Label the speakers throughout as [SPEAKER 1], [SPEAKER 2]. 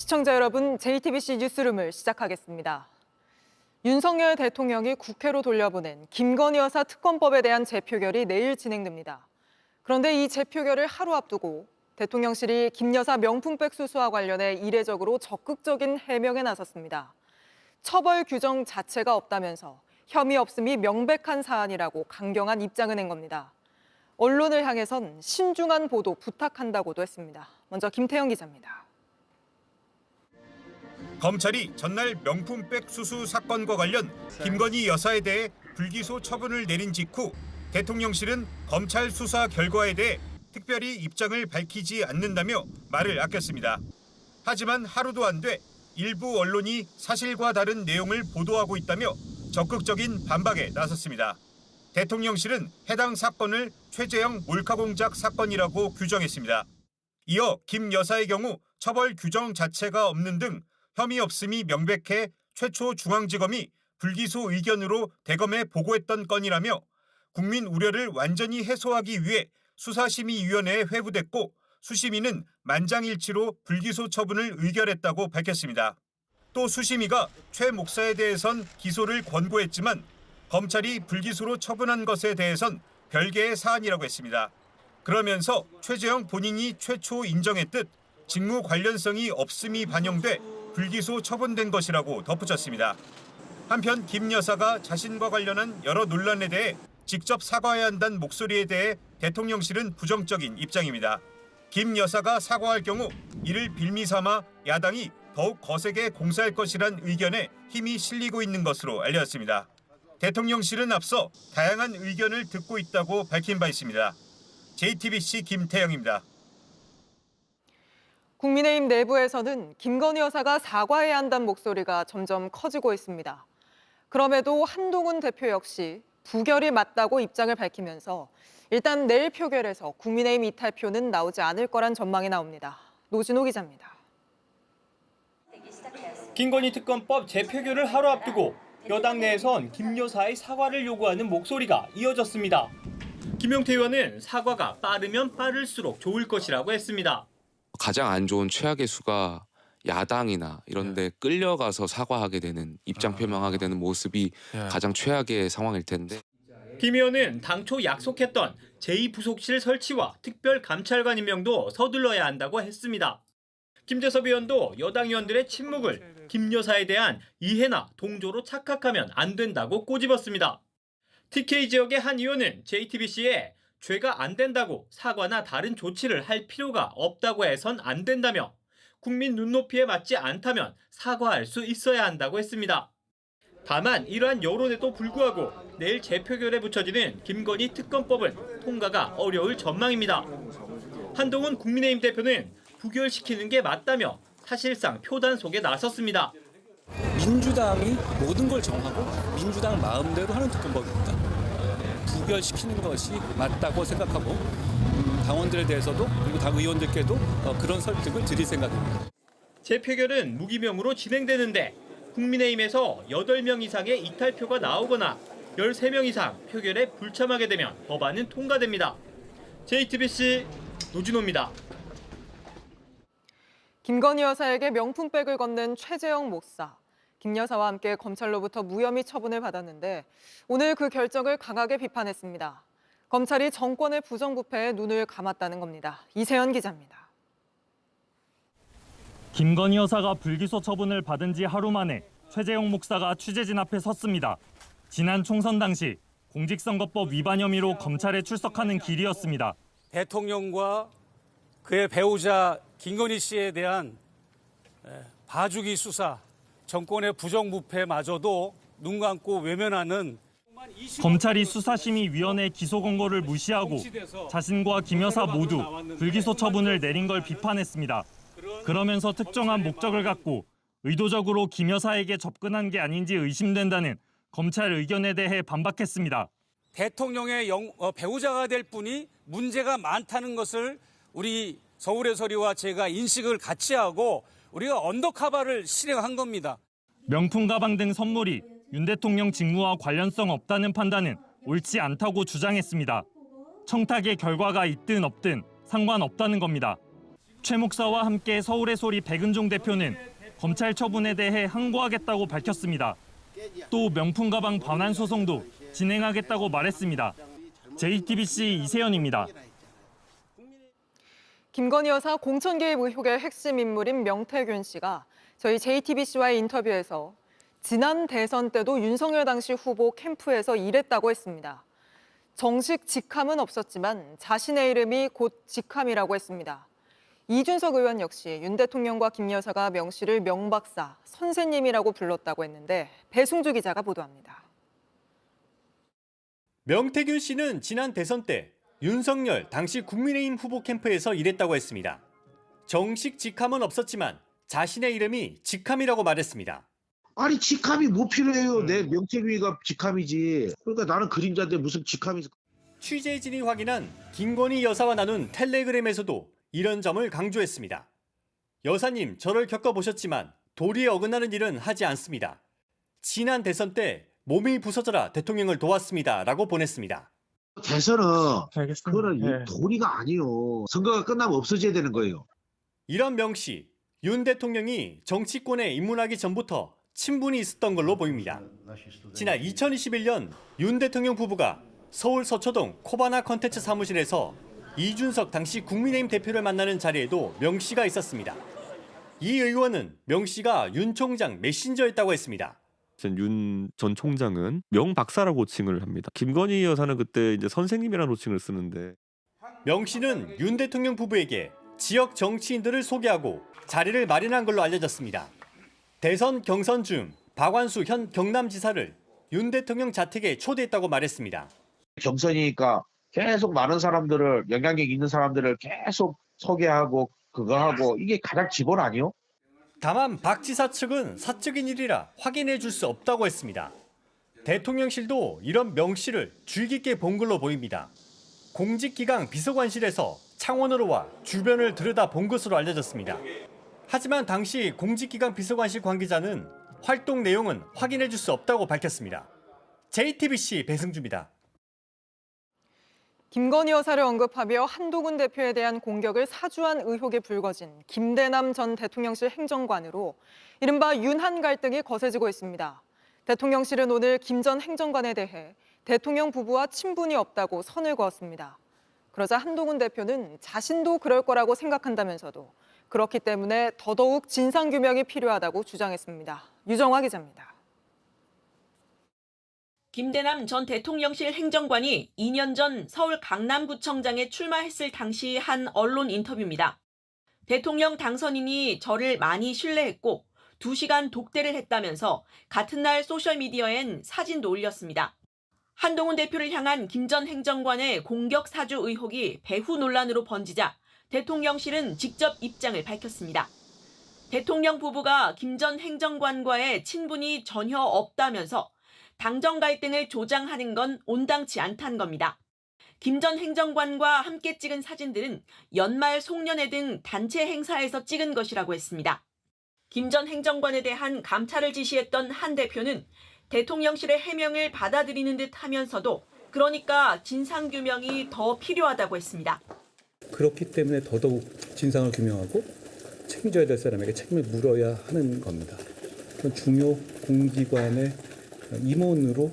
[SPEAKER 1] 시청자 여러분, JTBC 뉴스룸을 시작하겠습니다. 윤석열 대통령이 국회로 돌려보낸 김건희 여사 특검법에 대한 재표결이 내일 진행됩니다. 그런데 이 재표결을 하루 앞두고 대통령실이 김 여사 명품백 수수와 관련해 이례적으로 적극적인 해명에 나섰습니다. 처벌 규정 자체가 없다면서 혐의 없음이 명백한 사안이라고 강경한 입장을 낸 겁니다. 언론을 향해선 신중한 보도 부탁한다고도 했습니다. 먼저 김태영 기자입니다.
[SPEAKER 2] 검찰이 전날 명품백 수수 사건과 관련 김건희 여사에 대해 불기소 처분을 내린 직후 대통령실은 검찰 수사 결과에 대해 특별히 입장을 밝히지 않는다며 말을 아꼈습니다. 하지만 하루도 안 돼 일부 언론이 사실과 다른 내용을 보도하고 있다며 적극적인 반박에 나섰습니다. 대통령실은 해당 사건을 최재형 몰카공작 사건이라고 규정했습니다. 이어 김 여사의 경우 처벌 규정 자체가 없는 등 혐의 없음이 명백해 최초 중앙지검이 불기소 의견으로 대검에 보고했던 건이라며 국민 우려를 완전히 해소하기 위해 수사심의위원회에 회부됐고 수심위는 만장일치로 불기소 처분을 의결했다고 밝혔습니다. 또 수심위가 최 목사에 대해선 기소를 권고했지만 검찰이 불기소로 처분한 것에 대해선 별개의 사안이라고 했습니다. 그러면서 최재형 본인이 최초 인정했듯 직무 관련성이 없음이 반영돼 불기소 처분된 것이라고 덧붙였습니다. 한편 김 여사가 자신과 관련한 여러 논란에 대해 직접 사과해야 한다는 목소리에 대해 대통령실은 부정적인 입장입니다. 김 여사가 사과할 경우 이를 빌미 삼아 야당이 더욱 거세게 공세할 것이란 의견에 힘이 실리고 있는 것으로 알려졌습니다. 대통령실은 앞서 다양한 의견을 듣고 있다고 밝힌 바 있습니다. JTBC 김태영입니다.
[SPEAKER 1] 국민의힘 내부에서는 김건희 여사가 사과해야 한다는 목소리가 점점 커지고 있습니다. 그럼에도 한동훈 대표 역시 부결이 맞다고 입장을 밝히면서 일단 내일 표결에서 국민의힘 이탈표는 나오지 않을 거란 전망이 나옵니다. 노진호 기자입니다.
[SPEAKER 3] 김건희 특검법 재표결을 하루 앞두고 여당 내에선 김 여사의 사과를 요구하는 목소리가 이어졌습니다. 김용태 의원은 사과가 빠르면 빠를수록 좋을 것이라고 했습니다.
[SPEAKER 4] 가장 안 좋은 최악의 수가 야당이나 이런 데 끌려가서 사과하게 되는, 입장 표명하게 되는 모습이 가장 최악의 상황일 텐데.
[SPEAKER 3] 김 의원은 당초 약속했던 제2부속실 설치와 특별감찰관 임명도 서둘러야 한다고 했습니다. 김재섭 의원도 여당 의원들의 침묵을 김 여사에 대한 이해나 동조로 착각하면 안 된다고 꼬집었습니다. TK 지역의 한 의원은 JTBC에 죄가 안 된다고 사과나 다른 조치를 할 필요가 없다고 해선 안 된다며 국민 눈높이에 맞지 않다면 사과할 수 있어야 한다고 했습니다. 다만 이러한 여론에도 불구하고 내일 재표결에 붙여지는 김건희 특검법은 통과가 어려울 전망입니다. 한동훈 국민의힘 대표는 부결시키는 게 맞다며 사실상 표단 속에 나섰습니다.
[SPEAKER 5] 민주당이 모든 걸 정하고 민주당 마음대로 하는 특검법입니다. 부결시키는 것이 맞다고 생각하고 당원들에 대해서도 그리고 당 의원들께도 그런 설득을 드릴 생각입니다.
[SPEAKER 3] 재표결은 무기명으로 진행되는데 국민의힘에서 8명 이상의 이탈표가 나오거나 13명 이상 표결에 불참하게 되면 법안은 통과됩니다. JTBC 노진호입니다.
[SPEAKER 1] 김건희 여사에게 명품백을 건넨 최재형 목사. 김 여사와 함께 검찰로부터 무혐의 처분을 받았는데 오늘 그 결정을 강하게 비판했습니다. 검찰이 정권의 부정부패에 눈을 감았다는 겁니다. 이세연 기자입니다.
[SPEAKER 6] 김건희 여사가 불기소 처분을 받은 지 하루 만에 최재형 목사가 취재진 앞에 섰습니다. 지난 총선 당시 공직선거법 위반 혐의로 검찰에 출석하는 길이었습니다.
[SPEAKER 7] 대통령과 그의 배우자 김건희 씨에 대한 봐주기 수사, 정권의 부정부패마저도 눈 감고 외면하는
[SPEAKER 6] 검찰이 수사심의위원회 기소 권고를 무시하고 자신과 김 여사 모두 불기소 처분을 내린 걸 비판했습니다. 그러면서 특정한 목적을 갖고 의도적으로 김 여사에게 접근한 게 아닌지 의심된다는 검찰 의견에 대해 반박했습니다.
[SPEAKER 7] 대통령의 배우자가 될 분이 문제가 많다는 것을 우리 서울의 서리와 제가 인식을 같이 하고 우리가 언더커버를 실행한 겁니다.
[SPEAKER 6] 명품 가방 등 선물이 윤 대통령 직무와 관련성 없다는 판단은 옳지 않다고 주장했습니다. 청탁의 결과가 있든 없든 상관없다는 겁니다. 최 목사와 함께 서울의 소리 백은종 대표는 검찰 처분에 대해 항고하겠다고 밝혔습니다. 또 명품 가방 반환 소송도 진행하겠다고 말했습니다. JTBC 이세연입니다.
[SPEAKER 1] 김건희 여사 공천 개입 의혹의 핵심 인물인 명태균 씨가 저희 JTBC와의 인터뷰에서 지난 대선 때도 윤석열 당시 후보 캠프에서 일했다고 했습니다. 정식 직함은 없었지만 자신의 이름이 곧 직함이라고 했습니다. 이준석 의원 역시 윤 대통령과 김 여사가 명 씨를 명박사, 선생님이라고 불렀다고 했는데 배승주 기자가 보도합니다.
[SPEAKER 8] 명태균 씨는 지난 대선 때 윤석열 당시 국민의힘 후보 캠프에서 일했다고 했습니다. 정식 직함은 없었지만 자신의 이름이 직함이라고 말했습니다.
[SPEAKER 9] 아니 직함이 뭐 필요해요. 내 명태균이가 직함이지. 그러니까 나는 그림자인데 무슨 직함이.
[SPEAKER 8] 취재진이 확인한 김건희 여사와 나눈 텔레그램에서도 이런 점을 강조했습니다. 여사님, 저를 겪어보셨지만 도리에 어긋나는 일은 하지 않습니다. 지난 대선 때 몸이 부서져라 대통령을 도왔습니다. 라고 보냈습니다.
[SPEAKER 9] 대선은
[SPEAKER 6] 알겠습니다.
[SPEAKER 9] 그거는 도리가 아니요. 선거가 끝나면 없어져야 되는 거예요.
[SPEAKER 8] 이런 명 씨, 윤 대통령이 정치권에 입문하기 전부터 친분이 있었던 걸로 보입니다. 지난 2021년 윤 대통령 부부가 서울 서초동 코바나 컨텐츠 사무실에서 이준석 당시 국민의힘 대표를 만나는 자리에도 명 씨가 있었습니다. 이 의원은 명 씨가 윤 총장 메신저였다고 했습니다.
[SPEAKER 10] 윤 전 총장은 명 박사라고 호칭을 합니다. 김건희 여사는 그때 이제 선생님이라는 호칭을 쓰는데
[SPEAKER 8] 명 씨는 윤 대통령 부부에게 지역 정치인들을 소개하고 자리를 마련한 걸로 알려졌습니다. 대선 경선 중 박완수 현 경남지사를 윤 대통령 자택에 초대했다고 말했습니다.
[SPEAKER 9] 경선이니까 계속 많은 사람들을 영향력 있는 사람들을 계속 소개하고 그거 하고 이게 가장 기본 아니요?
[SPEAKER 8] 다만 박 지사 측은 사적인 일이라 확인해 줄 수 없다고 했습니다. 대통령실도 이런 명 씨를 주의 깊게 본 걸로 보입니다. 공직기강 비서관실에서 창원으로 와 주변을 들여다 본 것으로 알려졌습니다. 하지만 당시 공직기강 비서관실 관계자는 활동 내용은 확인해 줄 수 없다고 밝혔습니다. JTBC 배승주입니다.
[SPEAKER 1] 김건희 여사를 언급하며 한동훈 대표에 대한 공격을 사주한 의혹이 불거진 김대남 전 대통령실 행정관으로 이른바 윤한 갈등이 거세지고 있습니다. 대통령실은 오늘 김 전 행정관에 대해 대통령 부부와 친분이 없다고 선을 그었습니다. 그러자 한동훈 대표는 자신도 그럴 거라고 생각한다면서도 그렇기 때문에 더더욱 진상규명이 필요하다고 주장했습니다. 유정화 기자입니다.
[SPEAKER 11] 김대남 전 대통령실 행정관이 2년 전 서울 강남구청장에 출마했을 당시 한 언론 인터뷰입니다. 대통령 당선인이 저를 많이 신뢰했고 2시간 독대를 했다면서 같은 날 소셜미디어엔 사진도 올렸습니다. 한동훈 대표를 향한 김 전 행정관의 공격 사주 의혹이 배후 논란으로 번지자 대통령실은 직접 입장을 밝혔습니다. 대통령 부부가 김 전 행정관과의 친분이 전혀 없다면서 당정 갈등을 조장하는 건 온당치 않다는 겁니다. 김 전 행정관과 함께 찍은 사진들은 연말 송년회 등 단체 행사에서 찍은 것이라고 했습니다. 김 전 행정관에 대한 감찰을 지시했던 한 대표는 대통령실의 해명을 받아들이는 듯 하면서도 그러니까 진상규명이 더 필요하다고 했습니다.
[SPEAKER 5] 그렇기 때문에 더더욱 진상을 규명하고 책임져야 될 사람에게 책임을 물어야 하는 겁니다. 그런 중요 공기관의 임원으로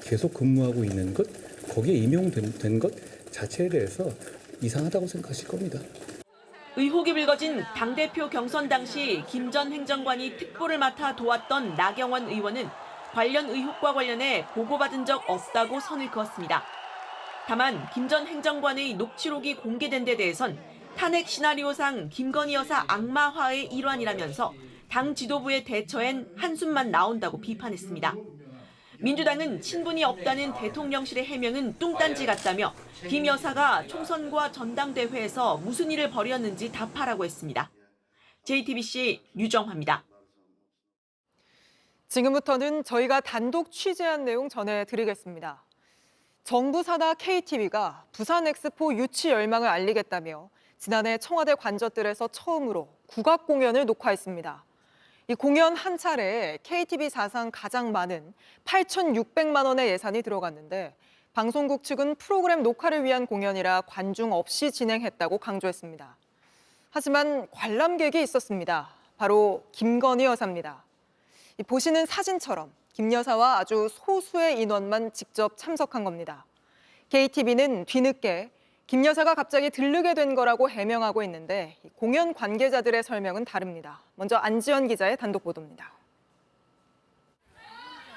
[SPEAKER 5] 계속 근무하고 있는 것, 거기에 임용된 것 자체에 대해서 이상하다고 생각하실 겁니다.
[SPEAKER 11] 의혹이 불거진 당대표 경선 당시 김 전 행정관이 특보를 맡아 도왔던 나경원 의원은 관련 의혹과 관련해 보고받은 적 없다고 선을 그었습니다. 다만 김 전 행정관의 녹취록이 공개된 데 대해선 탄핵 시나리오상 김건희 여사 악마화의 일환이라면서 당 지도부의 대처엔 한숨만 나온다고 비판했습니다. 민주당은 친분이 없다는 대통령실의 해명은 뚱딴지 같다며 김 여사가 총선과 전당대회에서 무슨 일을 벌였는지 답하라고 했습니다. JTBC 유정화입니다.
[SPEAKER 1] 지금부터는 저희가 단독 취재한 내용 전해드리겠습니다. 정부 산하 KTV가 부산 엑스포 유치 열망을 알리겠다며 지난해 청와대 관저들에서 처음으로 국악 공연을 녹화했습니다. 이 공연 한 차례에 KTV 사상 가장 많은 8,600만 원의 예산이 들어갔는데 방송국 측은 프로그램 녹화를 위한 공연이라 관중 없이 진행했다고 강조했습니다. 하지만 관람객이 있었습니다. 바로 김건희 여사입니다. 보시는 사진처럼 김 여사와 아주 소수의 인원만 직접 참석한 겁니다. KTV는 뒤늦게 김 여사가 갑자기 들르게 된 거라고 해명하고 있는데 공연 관계자들의 설명은 다릅니다. 먼저 안지연 기자의 단독 보도입니다.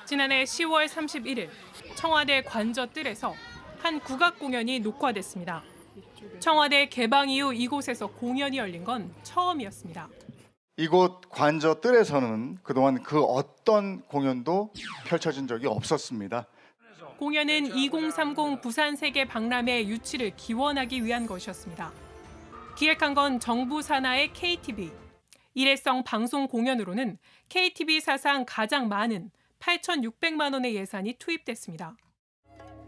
[SPEAKER 12] 지난해 10월 31일 청와대 관저뜰에서 한 국악 공연이 녹화됐습니다. 청와대 개방 이후 이곳에서 공연이 열린 건 처음이었습니다.
[SPEAKER 13] 이곳 관저뜰에서는 그동안 그 어떤 공연도 펼쳐진 적이 없었습니다.
[SPEAKER 12] 공연은 2030 부산 세계 박람회 유치를 기원하기 위한 것이었습니다. 기획한 건 정부 산하의 KTV. 일회성 방송 공연으로는 KTV 사상 가장 많은 8,600만 원의 예산이 투입됐습니다.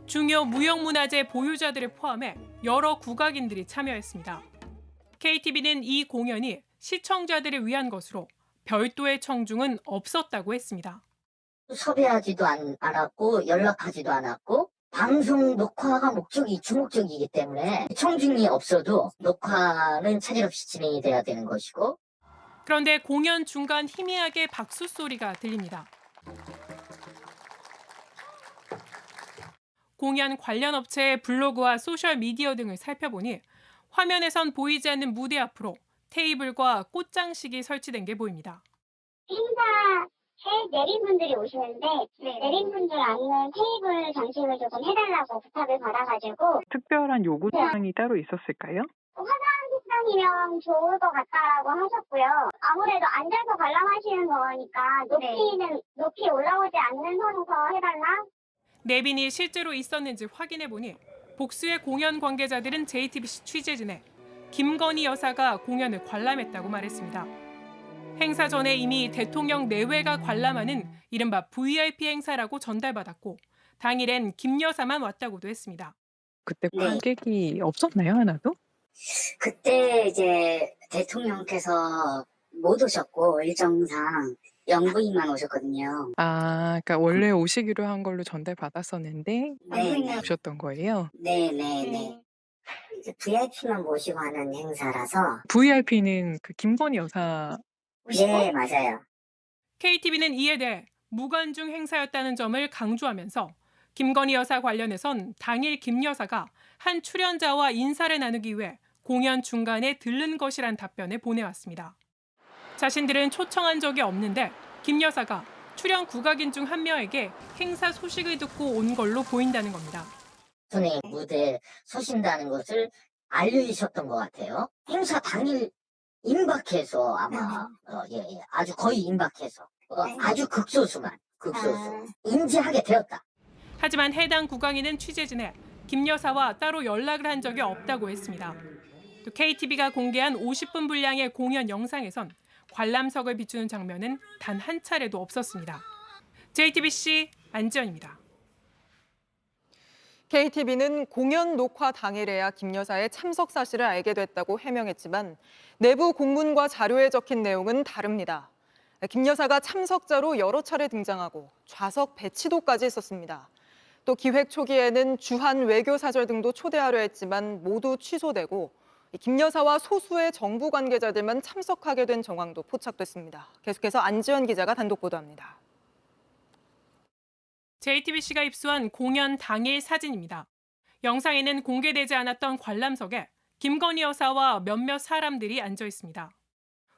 [SPEAKER 12] 중요 무형문화재 보유자들을 포함해 여러 국악인들이 참여했습니다. KTV는 이 공연이 시청자들을 위한 것으로 별도의 청중은 없었다고 했습니다.
[SPEAKER 14] 섭외하지도 않았고 연락하지도 않았고 방송 녹화가 주목적이기 때문에 청중이 없어도 녹화는 차질 없이 진행이 돼야 되는 것이고.
[SPEAKER 12] 그런데 공연 중간 희미하게 박수 소리가 들립니다. 공연 관련 업체의 블로그와 소셜미디어 등을 살펴보니 화면에선 보이지 않는 무대 앞으로 테이블과 꽃장식이 설치된 게 보입니다.
[SPEAKER 15] 행사에 내린 분들이 오시는데 내린 분들 아니면 테이블 장식을 조금 해달라고 부탁을 받아가지고.
[SPEAKER 16] 특별한 요구사항이 따로 있었을까요?
[SPEAKER 15] 화장식장이면 좋을 것 같다라고 하셨고요. 아무래도 앉아서 관람하시는 거니까 높이 올라오지 않는 선에서 해달라.
[SPEAKER 12] 내빈이 실제로 있었는지 확인해보니 복수의 공연 관계자들은 JTBC 취재진에 김건희 여사가 공연을 관람했다고 말했습니다. 행사 전에 이미 대통령 내외가 관람하는 이른바 VIP 행사라고 전달받았고 당일엔 김 여사만 왔다고도 했습니다.
[SPEAKER 16] 그때 관객이 없었나요, 하나도?
[SPEAKER 14] 그때 이제 대통령께서 못 오셨고 일정상 영부인만 오셨거든요.
[SPEAKER 16] 그러니까 원래 오시기로 한 걸로 전달받았었는데
[SPEAKER 14] 네.
[SPEAKER 16] 오셨던 거예요?
[SPEAKER 14] 네네네. 이제 VIP만 모시고 하는 행사라서.
[SPEAKER 16] VIP는 그 김건희 여사.
[SPEAKER 14] 네, 맞아요.
[SPEAKER 12] KTV는 이에 대해 무관중 행사였다는 점을 강조하면서 김건희 여사 관련해선 당일 김 여사가 한 출연자와 인사를 나누기 위해 공연 중간에 들른 것이란 답변을 보내왔습니다. 자신들은 초청한 적이 없는데 김 여사가 출연 국악인 중 한 명에게 행사 소식을 듣고 온 걸로 보인다는 겁니다.
[SPEAKER 14] 손에 무대에 서신다는 것을 알려주셨던 것 같아요. 행사 당일 임박해서 아마 아주 거의 임박해서 아주 극소수만 인지하게 되었다.
[SPEAKER 12] 하지만 해당 국악인은 취재진에 김 여사와 따로 연락을 한 적이 없다고 했습니다. 또 KTV가 공개한 50분 분량의 공연 영상에선 관람석을 비추는 장면은 단 한 차례도 없었습니다. JTBC 안지연입니다.
[SPEAKER 1] KTV는 공연 녹화 당일에야 김 여사의 참석 사실을 알게 됐다고 해명했지만 내부 공문과 자료에 적힌 내용은 다릅니다. 김 여사가 참석자로 여러 차례 등장하고 좌석 배치도까지 있었습니다. 또 기획 초기에는 주한 외교사절 등도 초대하려 했지만 모두 취소되고 김 여사와 소수의 정부 관계자들만 참석하게 된 정황도 포착됐습니다. 계속해서 안지연 기자가 단독 보도합니다.
[SPEAKER 12] JTBC가 입수한 공연 당일 사진입니다. 영상에는 공개되지 않았던 관람석에 김건희 여사와 몇몇 사람들이 앉아 있습니다.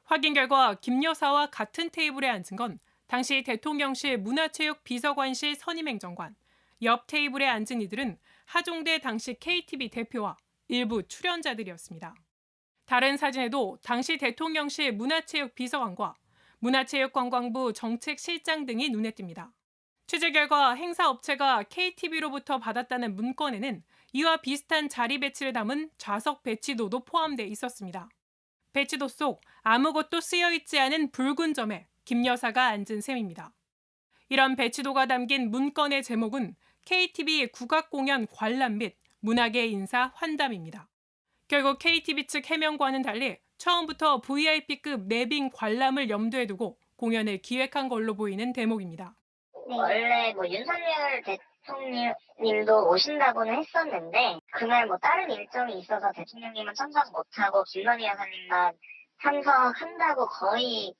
[SPEAKER 12] 확인 결과 김 여사와 같은 테이블에 앉은 건 당시 대통령실 문화체육비서관실 선임행정관, 옆 테이블에 앉은 이들은 하종대 당시 KTV 대표와 일부 출연자들이었습니다. 다른 사진에도 당시 대통령실 문화체육비서관과 문화체육관광부 정책실장 등이 눈에 띕니다. 취재 결과 행사업체가 KTV로부터 받았다는 문건에는 이와 비슷한 자리 배치를 담은 좌석 배치도도 포함돼 있었습니다. 배치도 속 아무것도 쓰여있지 않은 붉은 점에 김 여사가 앉은 셈입니다. 이런 배치도가 담긴 문건의 제목은 KTV 국악공연 관람 및 문학의 인사 환담입니다. 결국 KTV 측 해명과는 달리 처음부터 VIP급 내빈 관람을 염두에 두고 공연을 기획한 걸로 보이는 대목입니다.
[SPEAKER 15] 원래 윤석열 대통령님도 오신다고는 했었는데 그날 뭐 다른 일정이 있어서 대통령님은 참석 못하고 김건희 여사님만 참석한다고 거의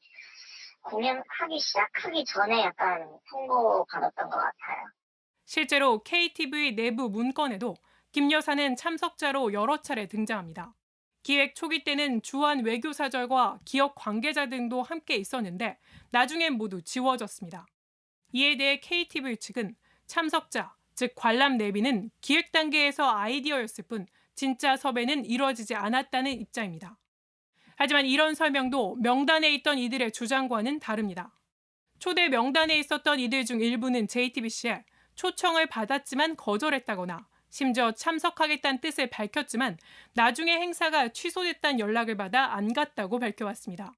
[SPEAKER 15] 공연하기 시작하기 전에 약간 통보 받았던 것 같아요.
[SPEAKER 12] 실제로 KTV 내부 문건에도 김 여사는 참석자로 여러 차례 등장합니다. 기획 초기 때는 주한 외교사절과 기업 관계자 등도 함께 있었는데 나중엔 모두 지워졌습니다. 이에 대해 KTV 측은 참석자, 즉 관람 내비는 기획 단계에서 아이디어였을 뿐 진짜 섭외는 이루어지지 않았다는 입장입니다. 하지만 이런 설명도 명단에 있던 이들의 주장과는 다릅니다. 초대 명단에 있었던 이들 중 일부는 JTBC에 초청을 받았지만 거절했다거나 심지어 참석하겠다는 뜻을 밝혔지만 나중에 행사가 취소됐다는 연락을 받아 안 갔다고 밝혀왔습니다.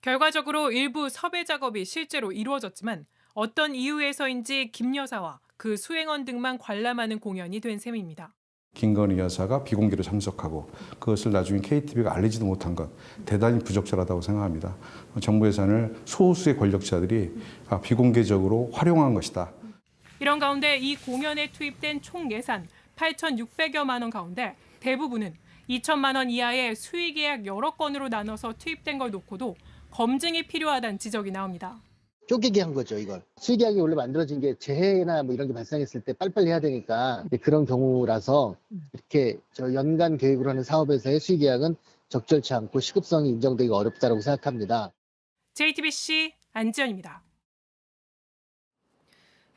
[SPEAKER 12] 결과적으로 일부 섭외 작업이 실제로 이루어졌지만 어떤 이유에서인지 김 여사와 그 수행원 등만 관람하는 공연이 된 셈입니다.
[SPEAKER 17] 김건희 여사가 비공개로 참석하고 그것을 나중에 KTV가 알리지도 못한 것 대단히 부적절하다고 생각합니다. 정부 예산을 소수의 권력자들이 비공개적으로 활용한 것이다.
[SPEAKER 12] 이런 가운데 이 공연에 투입된 총 예산 8,600여만 원 가운데 대부분은 2천만 원 이하의 수의 계약 여러 건으로 나눠서 투입된 걸 놓고도 검증이 필요하다는 지적이 나옵니다.
[SPEAKER 18] 쪼개기 한 거죠, 이걸. 수의계약이 원래 만들어진 게 재해나 뭐 이런 게 발생했을 때 빨리빨리 해야 되니까 그런 경우라서 이렇게 저 연간 계획으로 하는 사업에서의 수의계약은 적절치 않고 시급성이 인정되기 어렵다고 생각합니다.
[SPEAKER 12] JTBC 안지연입니다.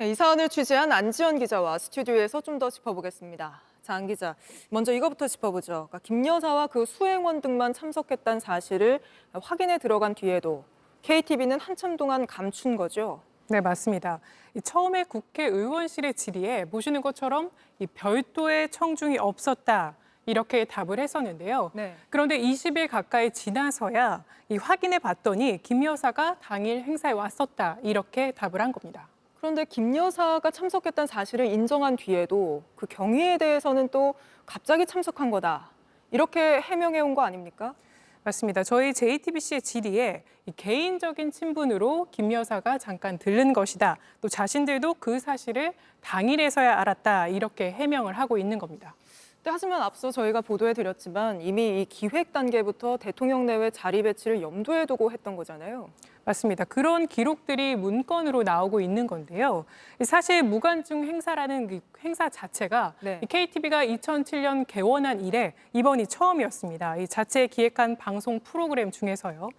[SPEAKER 1] 이 사안을 취재한 안지연 기자와 스튜디오에서 좀 더 짚어보겠습니다. 자, 안 기자, 먼저 이거부터 짚어보죠. 그러니까 김 여사와 그 수행원 등만 참석했다는 사실을 확인해 들어간 뒤에도 KTV는 한참 동안 감춘 거죠?
[SPEAKER 12] 네, 맞습니다. 처음에 국회의원실의 질의에 보시는 것처럼 이 별도의 청중이 없었다 이렇게 답을 했었는데요.
[SPEAKER 1] 네.
[SPEAKER 12] 그런데 20일 가까이 지나서야 이 확인해 봤더니 김 여사가 당일 행사에 왔었다 이렇게 답을 한 겁니다.
[SPEAKER 1] 그런데 김 여사가 참석했다는 사실을 인정한 뒤에도 그 경위에 대해서는 또 갑자기 참석한 거다 이렇게 해명해 온 거 아닙니까?
[SPEAKER 12] 맞습니다. 저희 JTBC의 질의에 이 개인적인 친분으로 김 여사가 잠깐 들른 것이다. 또 자신들도 그 사실을 당일에서야 알았다. 이렇게 해명을 하고 있는 겁니다.
[SPEAKER 1] 하지만 앞서 저희가 보도해드렸지만 이미 이 기획 단계부터 대통령 내외 자리 배치를 염두에 두고 했던 거잖아요.
[SPEAKER 12] 맞습니다. 그런 기록들이 문건으로 나오고 있는 건데요. 사실 무관중 행사라는 그 행사 자체가 KTV가 2007년 개원한 이래 이번이 처음이었습니다. 이 자체 기획한 방송 프로그램 중에서요.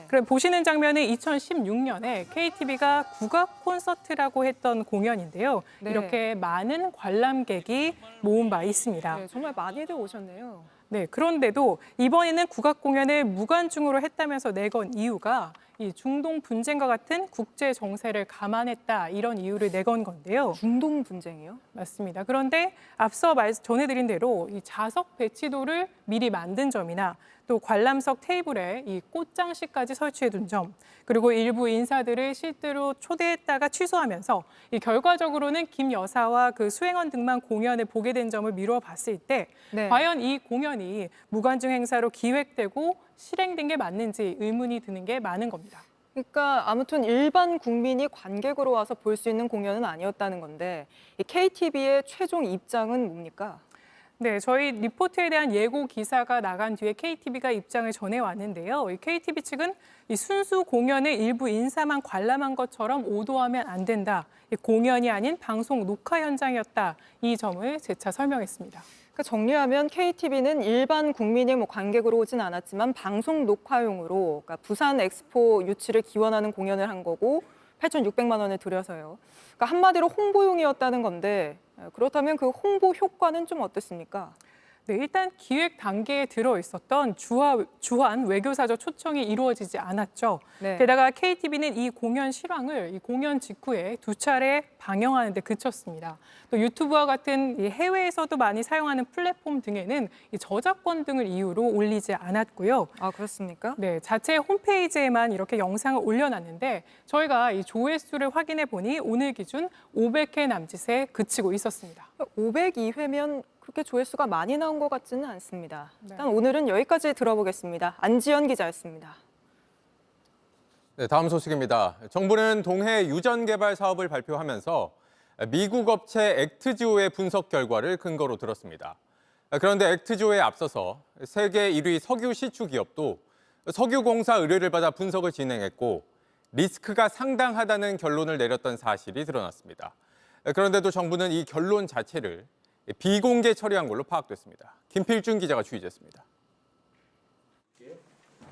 [SPEAKER 12] 그럼 보시는 장면은 2016년에 KTV가 국악 콘서트라고 했던 공연인데요. 이렇게 많은 관람객이 모은 바 있습니다.
[SPEAKER 1] 네, 정말 많이들 오셨네요.
[SPEAKER 12] 네, 그런데도 이번에는 국악 공연을 무관중으로 했다면서 내건 이유가 이 중동 분쟁과 같은 국제 정세를 감안했다 이런 이유를 내건 건데요.
[SPEAKER 1] 중동 분쟁이요?
[SPEAKER 12] 맞습니다. 그런데 앞서 전해드린 대로 이 좌석 배치도를 미리 만든 점이나 또 관람석 테이블에 이 꽃장식까지 설치해둔 점, 그리고 일부 인사들을 실제로 초대했다가 취소하면서 이 결과적으로는 김 여사와 그 수행원 등만 공연을 보게 된 점을 미루어 봤을 때 과연 이 공연이 무관중 행사로 기획되고 실행된 게 맞는지 의문이 드는 게 많은 겁니다.
[SPEAKER 1] 그러니까 아무튼 일반 국민이 관객으로 와서 볼 수 있는 공연은 아니었다는 건데 이 KTV의 최종 입장은 뭡니까?
[SPEAKER 12] 네, 저희 리포트에 대한 예고 기사가 나간 뒤에 KTV가 입장을 전해왔는데요. 이 KTV 측은 이 순수 공연의 일부 인사만 관람한 것처럼 오도하면 안 된다. 이 공연이 아닌 방송 녹화 현장이었다. 이 점을 재차 설명했습니다.
[SPEAKER 1] 그러니까 정리하면 KTV는 일반 국민이 관객으로 오진 않았지만 방송 녹화용으로 그러니까 부산 엑스포 유치를 기원하는 공연을 한 거고 8,600만 원을 들여서요. 그러니까 한마디로 홍보용이었다는 건데 그렇다면 그 홍보 효과는 좀 어땠습니까?
[SPEAKER 12] 네, 일단 기획 단계에 들어 있었던 주한 외교사절 초청이 이루어지지 않았죠. 게다가 KTV는 이 공연 실황을 이 공연 직후에 2차례 방영하는 데 그쳤습니다. 또 유튜브와 같은 이 해외에서도 많이 사용하는 플랫폼 등에는 이 저작권 등을 이유로 올리지 않았고요.
[SPEAKER 1] 아, 그렇습니까?
[SPEAKER 12] 네, 자체 홈페이지에만 이렇게 영상을 올려놨는데 저희가 이 조회수를 확인해 보니 오늘 기준 500회 남짓에 그치고 있었습니다.
[SPEAKER 1] 502회면 그렇게 조회수가 많이 나온 것 같지는 않습니다. 일단 오늘은 여기까지 들어보겠습니다. 안지연 기자였습니다.
[SPEAKER 19] 네, 다음 소식입니다. 정부는 동해 유전 개발 사업을 발표하면서 미국 업체 액트지오의 분석 결과를 근거로 들었습니다. 그런데 액트지오에 앞서서 세계 1위 석유 시추 기업도 석유공사 의뢰를 받아 분석을 진행했고 리스크가 상당하다는 결론을 내렸던 사실이 드러났습니다. 그런데도 정부는 이 결론 자체를 비공개 처리한 걸로 파악됐습니다. 김필준 기자가 취재했습니다.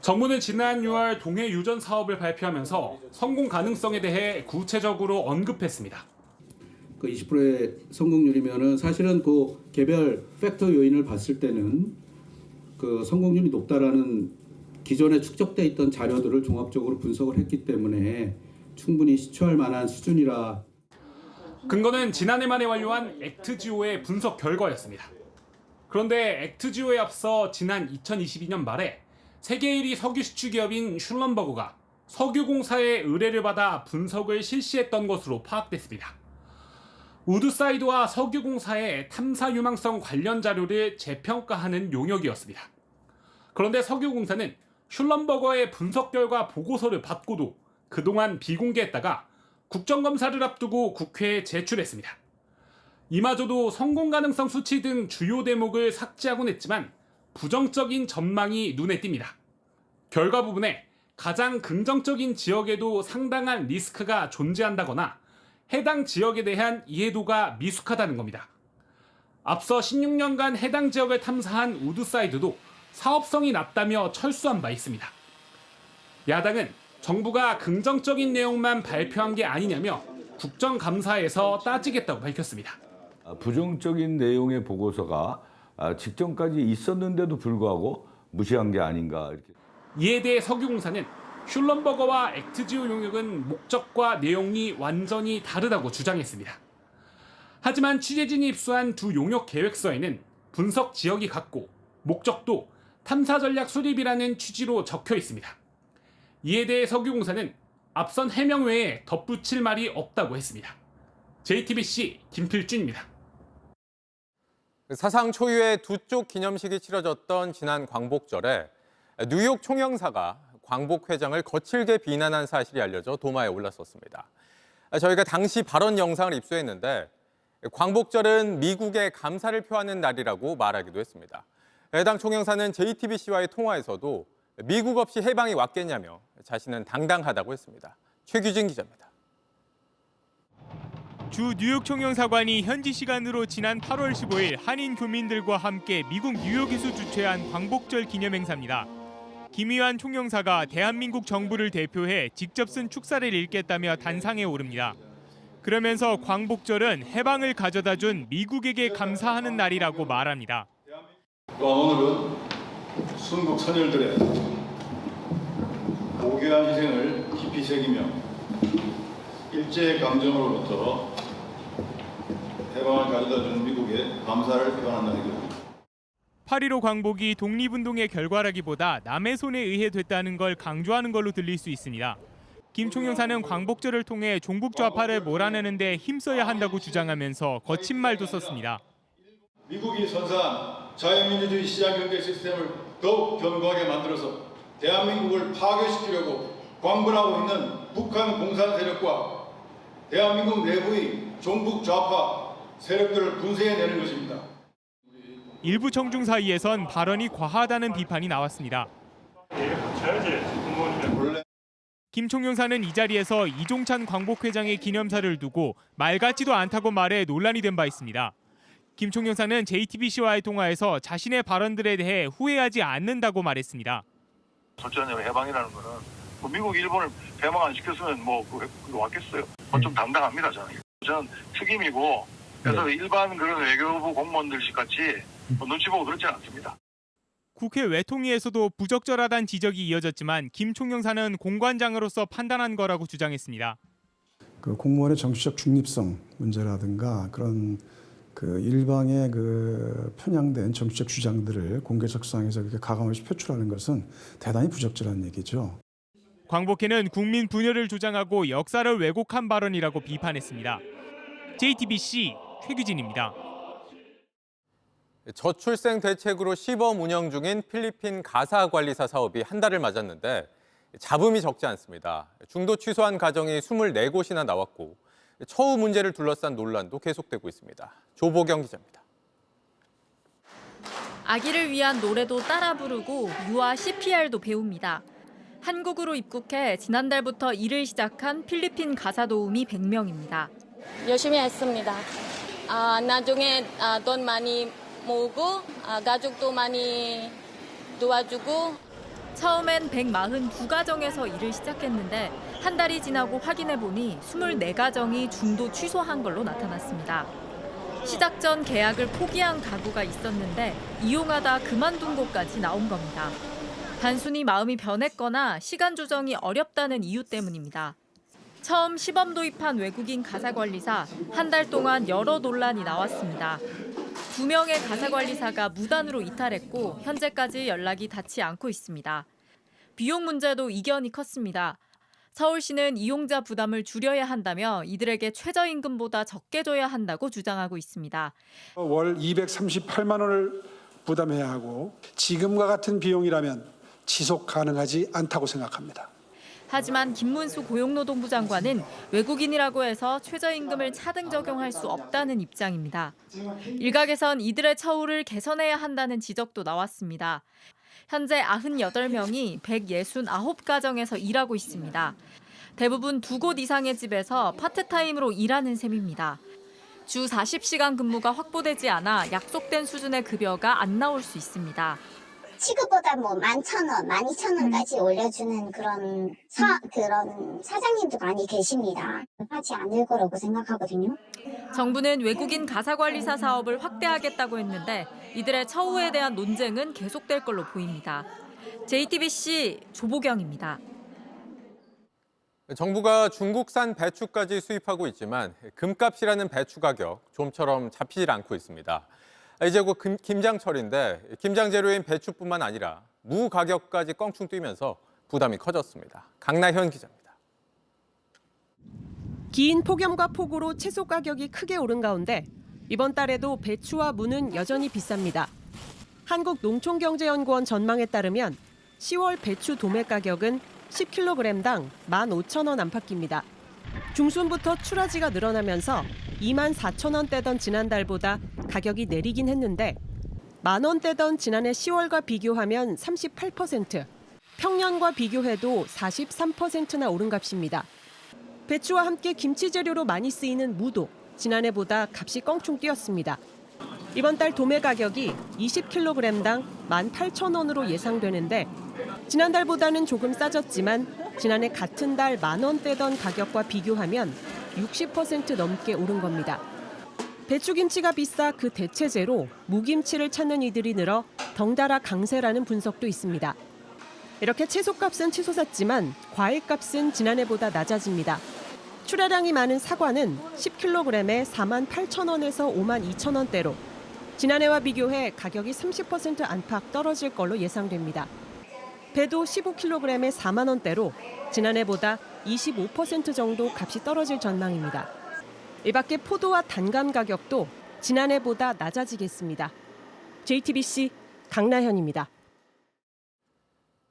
[SPEAKER 20] 정부는 지난 6월 동해 유전 사업을 발표하면서 성공 가능성에 대해 구체적으로 언급했습니다.
[SPEAKER 21] 그 20%의 성공률이면은 사실은 그 개별 팩터 요인을 봤을 때는 그 성공률이 높다라는 기존에 축적돼 있던 자료들을 종합적으로 분석을 했기 때문에 충분히 시추할 만한 수준이라.
[SPEAKER 20] 근거는 지난해 말에 완료한 액트지오의 분석 결과였습니다. 그런데 액트지오에 앞서 지난 2022년 말에 세계 1위 석유 시추 기업인 슐럼버그가 석유공사의 의뢰를 받아 분석을 실시했던 것으로 파악됐습니다. 우드사이드와 석유공사의 탐사 유망성 관련 자료를 재평가하는 용역이었습니다. 그런데 석유공사는 슐럼버거의 분석 결과 보고서를 받고도 그동안 비공개했다가 국정감사를 앞두고 국회에 제출했습니다. 이마저도 성공 가능성 수치 등 주요 대목을 삭제하곤 했지만 부정적인 전망이 눈에 띕니다. 결과 부분에 가장 긍정적인 지역에도 상당한 리스크가 존재한다거나 해당 지역에 대한 이해도가 미숙하다는 겁니다. 앞서 16년간 해당 지역을 탐사한 우드사이드도 사업성이 낮다며 철수한 바 있습니다. 야당은 정부가 긍정적인 내용만 발표한 게 아니냐며 국정감사에서 따지겠다고 밝혔습니다.
[SPEAKER 22] 부정적인 내용의 보고서가 직전까지 있었는데도 불구하고 무시한 게 아닌가 이렇게.
[SPEAKER 20] 이에 대해 석유공사는 슐럼버거와 액트지오 용역은 목적과 내용이 완전히 다르다고 주장했습니다. 하지만 취재진이 입수한 두 용역 계획서에는 분석 지역이 같고 목적도 탐사 전략 수립이라는 취지로 적혀 있습니다. 이에 대해 석유공사는 앞선 해명 외에 덧붙일 말이 없다고 했습니다. JTBC 김필준입니다.
[SPEAKER 19] 사상 초유의 두 쪽 기념식이 치러졌던 지난 광복절에 뉴욕 총영사가 광복 회장을 거칠게 비난한 사실이 알려져 도마에 올랐었습니다. 저희가 당시 발언 영상을 입수했는데 광복절은 미국에 감사를 표하는 날이라고 말하기도 했습니다. 해당 총영사는 JTBC와의 통화에서도 미국 없이 해방이 왔겠냐며 자신은 당당하다고 했습니다. 최규진 기자입니다.
[SPEAKER 23] 주 뉴욕 총영사관이 현지 시간으로 지난 8월 15일 한인 교민들과 함께 미국 뉴욕에서 주최한 광복절 기념행사입니다. 김의환 총영사가 대한민국 정부를 대표해 직접 쓴 축사를 읽겠다며 단상에 오릅니다. 그러면서 광복절은 해방을 가져다준 미국에게 감사하는 날이라고 말합니다.
[SPEAKER 24] 오늘은 순국 선열들의 고귀한 희생을 깊이 새기며 일제강점으로부터 해방을 가져다준 미국에 감사를 표하는 날이고
[SPEAKER 23] 8.15 광복이 독립운동의 결과라기보다 남의 손에 의해 됐다는 걸 강조하는 걸로 들릴 수 있습니다. 김 총영사는 광복절을 통해 종북 좌파를 몰아내는 데 힘써야 한다고 주장하면서 거친 말도 썼습니다.
[SPEAKER 24] 미국이 선사한 자유민주주의 시장경제 시스템을 더욱 견고하게 만들어서 대한민국을 파괴시키려고 광분하고 있는 북한 공산 세력과 대한민국 내부의 종북 좌파 세력들을 분쇄해내는 것입니다.
[SPEAKER 23] 일부 청중 사이에선 발언이 과하다는 비판이 나왔습니다. 김 총영사는 이 자리에서 이종찬 광복회장의 기념사를 두고 말 같지도 않다고 말해 논란이 된 바 있습니다. 김 총영사는 JTBC와의 통화에서 자신의 발언들에 대해 후회하지 않는다고 말했습니다.
[SPEAKER 25] 절전적으로 해방이라는 거는 미국, 일본을 해방 안 시켰으면 그거 왔겠어요. 좀 당당합니다, 저는. 저는 특임이고 그래서 일반 그런 외교부 공무원들식 같이 눈치 보고 그렇지 않습니다.
[SPEAKER 23] 국회 외통위에서도 부적절하다는 지적이 이어졌지만 김 총영사는 공관장으로서 판단한 거라고 주장했습니다.
[SPEAKER 26] 그 공무원의 정치적 중립성 문제라든가 그런 그 일방의 그 편향된 정치적 주장들을 공개석상에서 그렇게 가감없이 표출하는 것은 대단히 부적절한 얘기죠.
[SPEAKER 23] 광복회는 국민 분열을 조장하고 역사를 왜곡한 발언이라고 비판했습니다. JTBC 최규진입니다.
[SPEAKER 19] 저출생 대책으로 시범 운영 중인 필리핀 가사관리사 사업이 한 달을 맞았는데 잡음이 적지 않습니다. 중도 취소한 가정이 24곳이나 나왔고 처우 문제를 둘러싼 논란도 계속되고 있습니다. 조보경 기자입니다.
[SPEAKER 2] 아기를 위한 노래도 따라 부르고 유아 CPR도 배웁니다. 한국으로 입국해 지난달부터 일을 시작한 필리핀 가사 도우미 100명입니다.
[SPEAKER 3] 열심히 했습니다. 나중에 돈 많이 모으고 가족도 많이 도와주고.
[SPEAKER 2] 처음엔 142가정에서 일을 시작했는데 한 달이 지나고 확인해보니 24가정이 중도 취소한 걸로 나타났습니다. 시작 전 계약을 포기한 가구가 있었는데 이용하다 그만둔 곳까지 나온 겁니다. 단순히 마음이 변했거나 시간 조정이 어렵다는 이유 때문입니다. 처음 시범 도입한 외국인 가사관리사, 한 달 동안 여러 논란이 나왔습니다. 2명의 가사관리사가 무단으로 이탈했고 현재까지 연락이 닿지 않고 있습니다. 비용 문제도 이견이 컸습니다. 서울시는 이용자 부담을 줄여야 한다며 이들에게 최저임금보다 적게 줘야 한다고 주장하고 있습니다.
[SPEAKER 4] 월 238만 원을 부담해야 하고 지금과 같은 비용이라면 지속 가능하지 않다고 생각합니다.
[SPEAKER 2] 하지만 김문수 고용노동부 장관은 외국인이라고 해서 최저임금을 차등 적용할 수 없다는 입장입니다. 일각에선 이들의 처우를 개선해야 한다는 지적도 나왔습니다. 현재 98명이 169가정에서 일하고 있습니다. 대부분 2곳 이상의 집에서 파트타임으로 일하는 셈입니다. 주 40시간 근무가 확보되지 않아 약속된 수준의 급여가 안 나올 수 있습니다.
[SPEAKER 15] 시급보다 11,000원, 12,000원까지 올려주는 그런 사장님도 많이 계십니다. 하지 않을 거라고 생각하거든요.
[SPEAKER 2] 정부는 외국인 가사관리사 사업을 확대하겠다고 했는데 이들의 처우에 대한 논쟁은 계속될 걸로 보입니다. JTBC 조보경입니다.
[SPEAKER 19] 정부가 중국산 배추까지 수입하고 있지만 금값이라는 배추 가격 좀처럼 잡히질 않고 있습니다. 이제 곧 김장철인데 김장 재료인 배추뿐만 아니라 무 가격까지 껑충 뛰면서 부담이 커졌습니다. 강나현 기자입니다.
[SPEAKER 6] 긴 폭염과 폭우로 채소 가격이 크게 오른 가운데 이번 달에도 배추와 무는 여전히 비쌉니다. 한국농촌경제연구원 전망에 따르면 10월 배추 도매 가격은 10kg당 15,000원 안팎입니다. 중순부터 출하지가 늘어나면서 24,000원대던 지난달보다 가격이 내리긴 했는데 10,000원대던 지난해 10월과 비교하면 38%, 평년과 비교해도 43%나 오른 값입니다. 배추와 함께 김치 재료로 많이 쓰이는 무도 지난해보다 값이 껑충 뛰었습니다. 이번 달 도매 가격이 20kg당 18,000원으로 예상되는데 지난달보다는 조금 싸졌지만 지난해 같은 달 10,000원대던 가격과 비교하면 60% 넘게 오른 겁니다. 배추김치가 비싸 그 대체제로 무김치를 찾는 이들이 늘어 덩달아 강세라는 분석도 있습니다. 이렇게 채소값은 치솟았지만 과일값은 지난해보다 낮아집니다. 출하량이 많은 사과는 10kg에 48,000원에서 52,000원대로 지난해와 비교해 가격이 30% 안팎 떨어질 걸로 예상됩니다. 배도 15kg에 4만 원대로 지난해보다 25% 정도 값이 떨어질 전망입니다. 이 밖에 포도와 단감 가격도 지난해보다 낮아지겠습니다. JTBC 강나현입니다.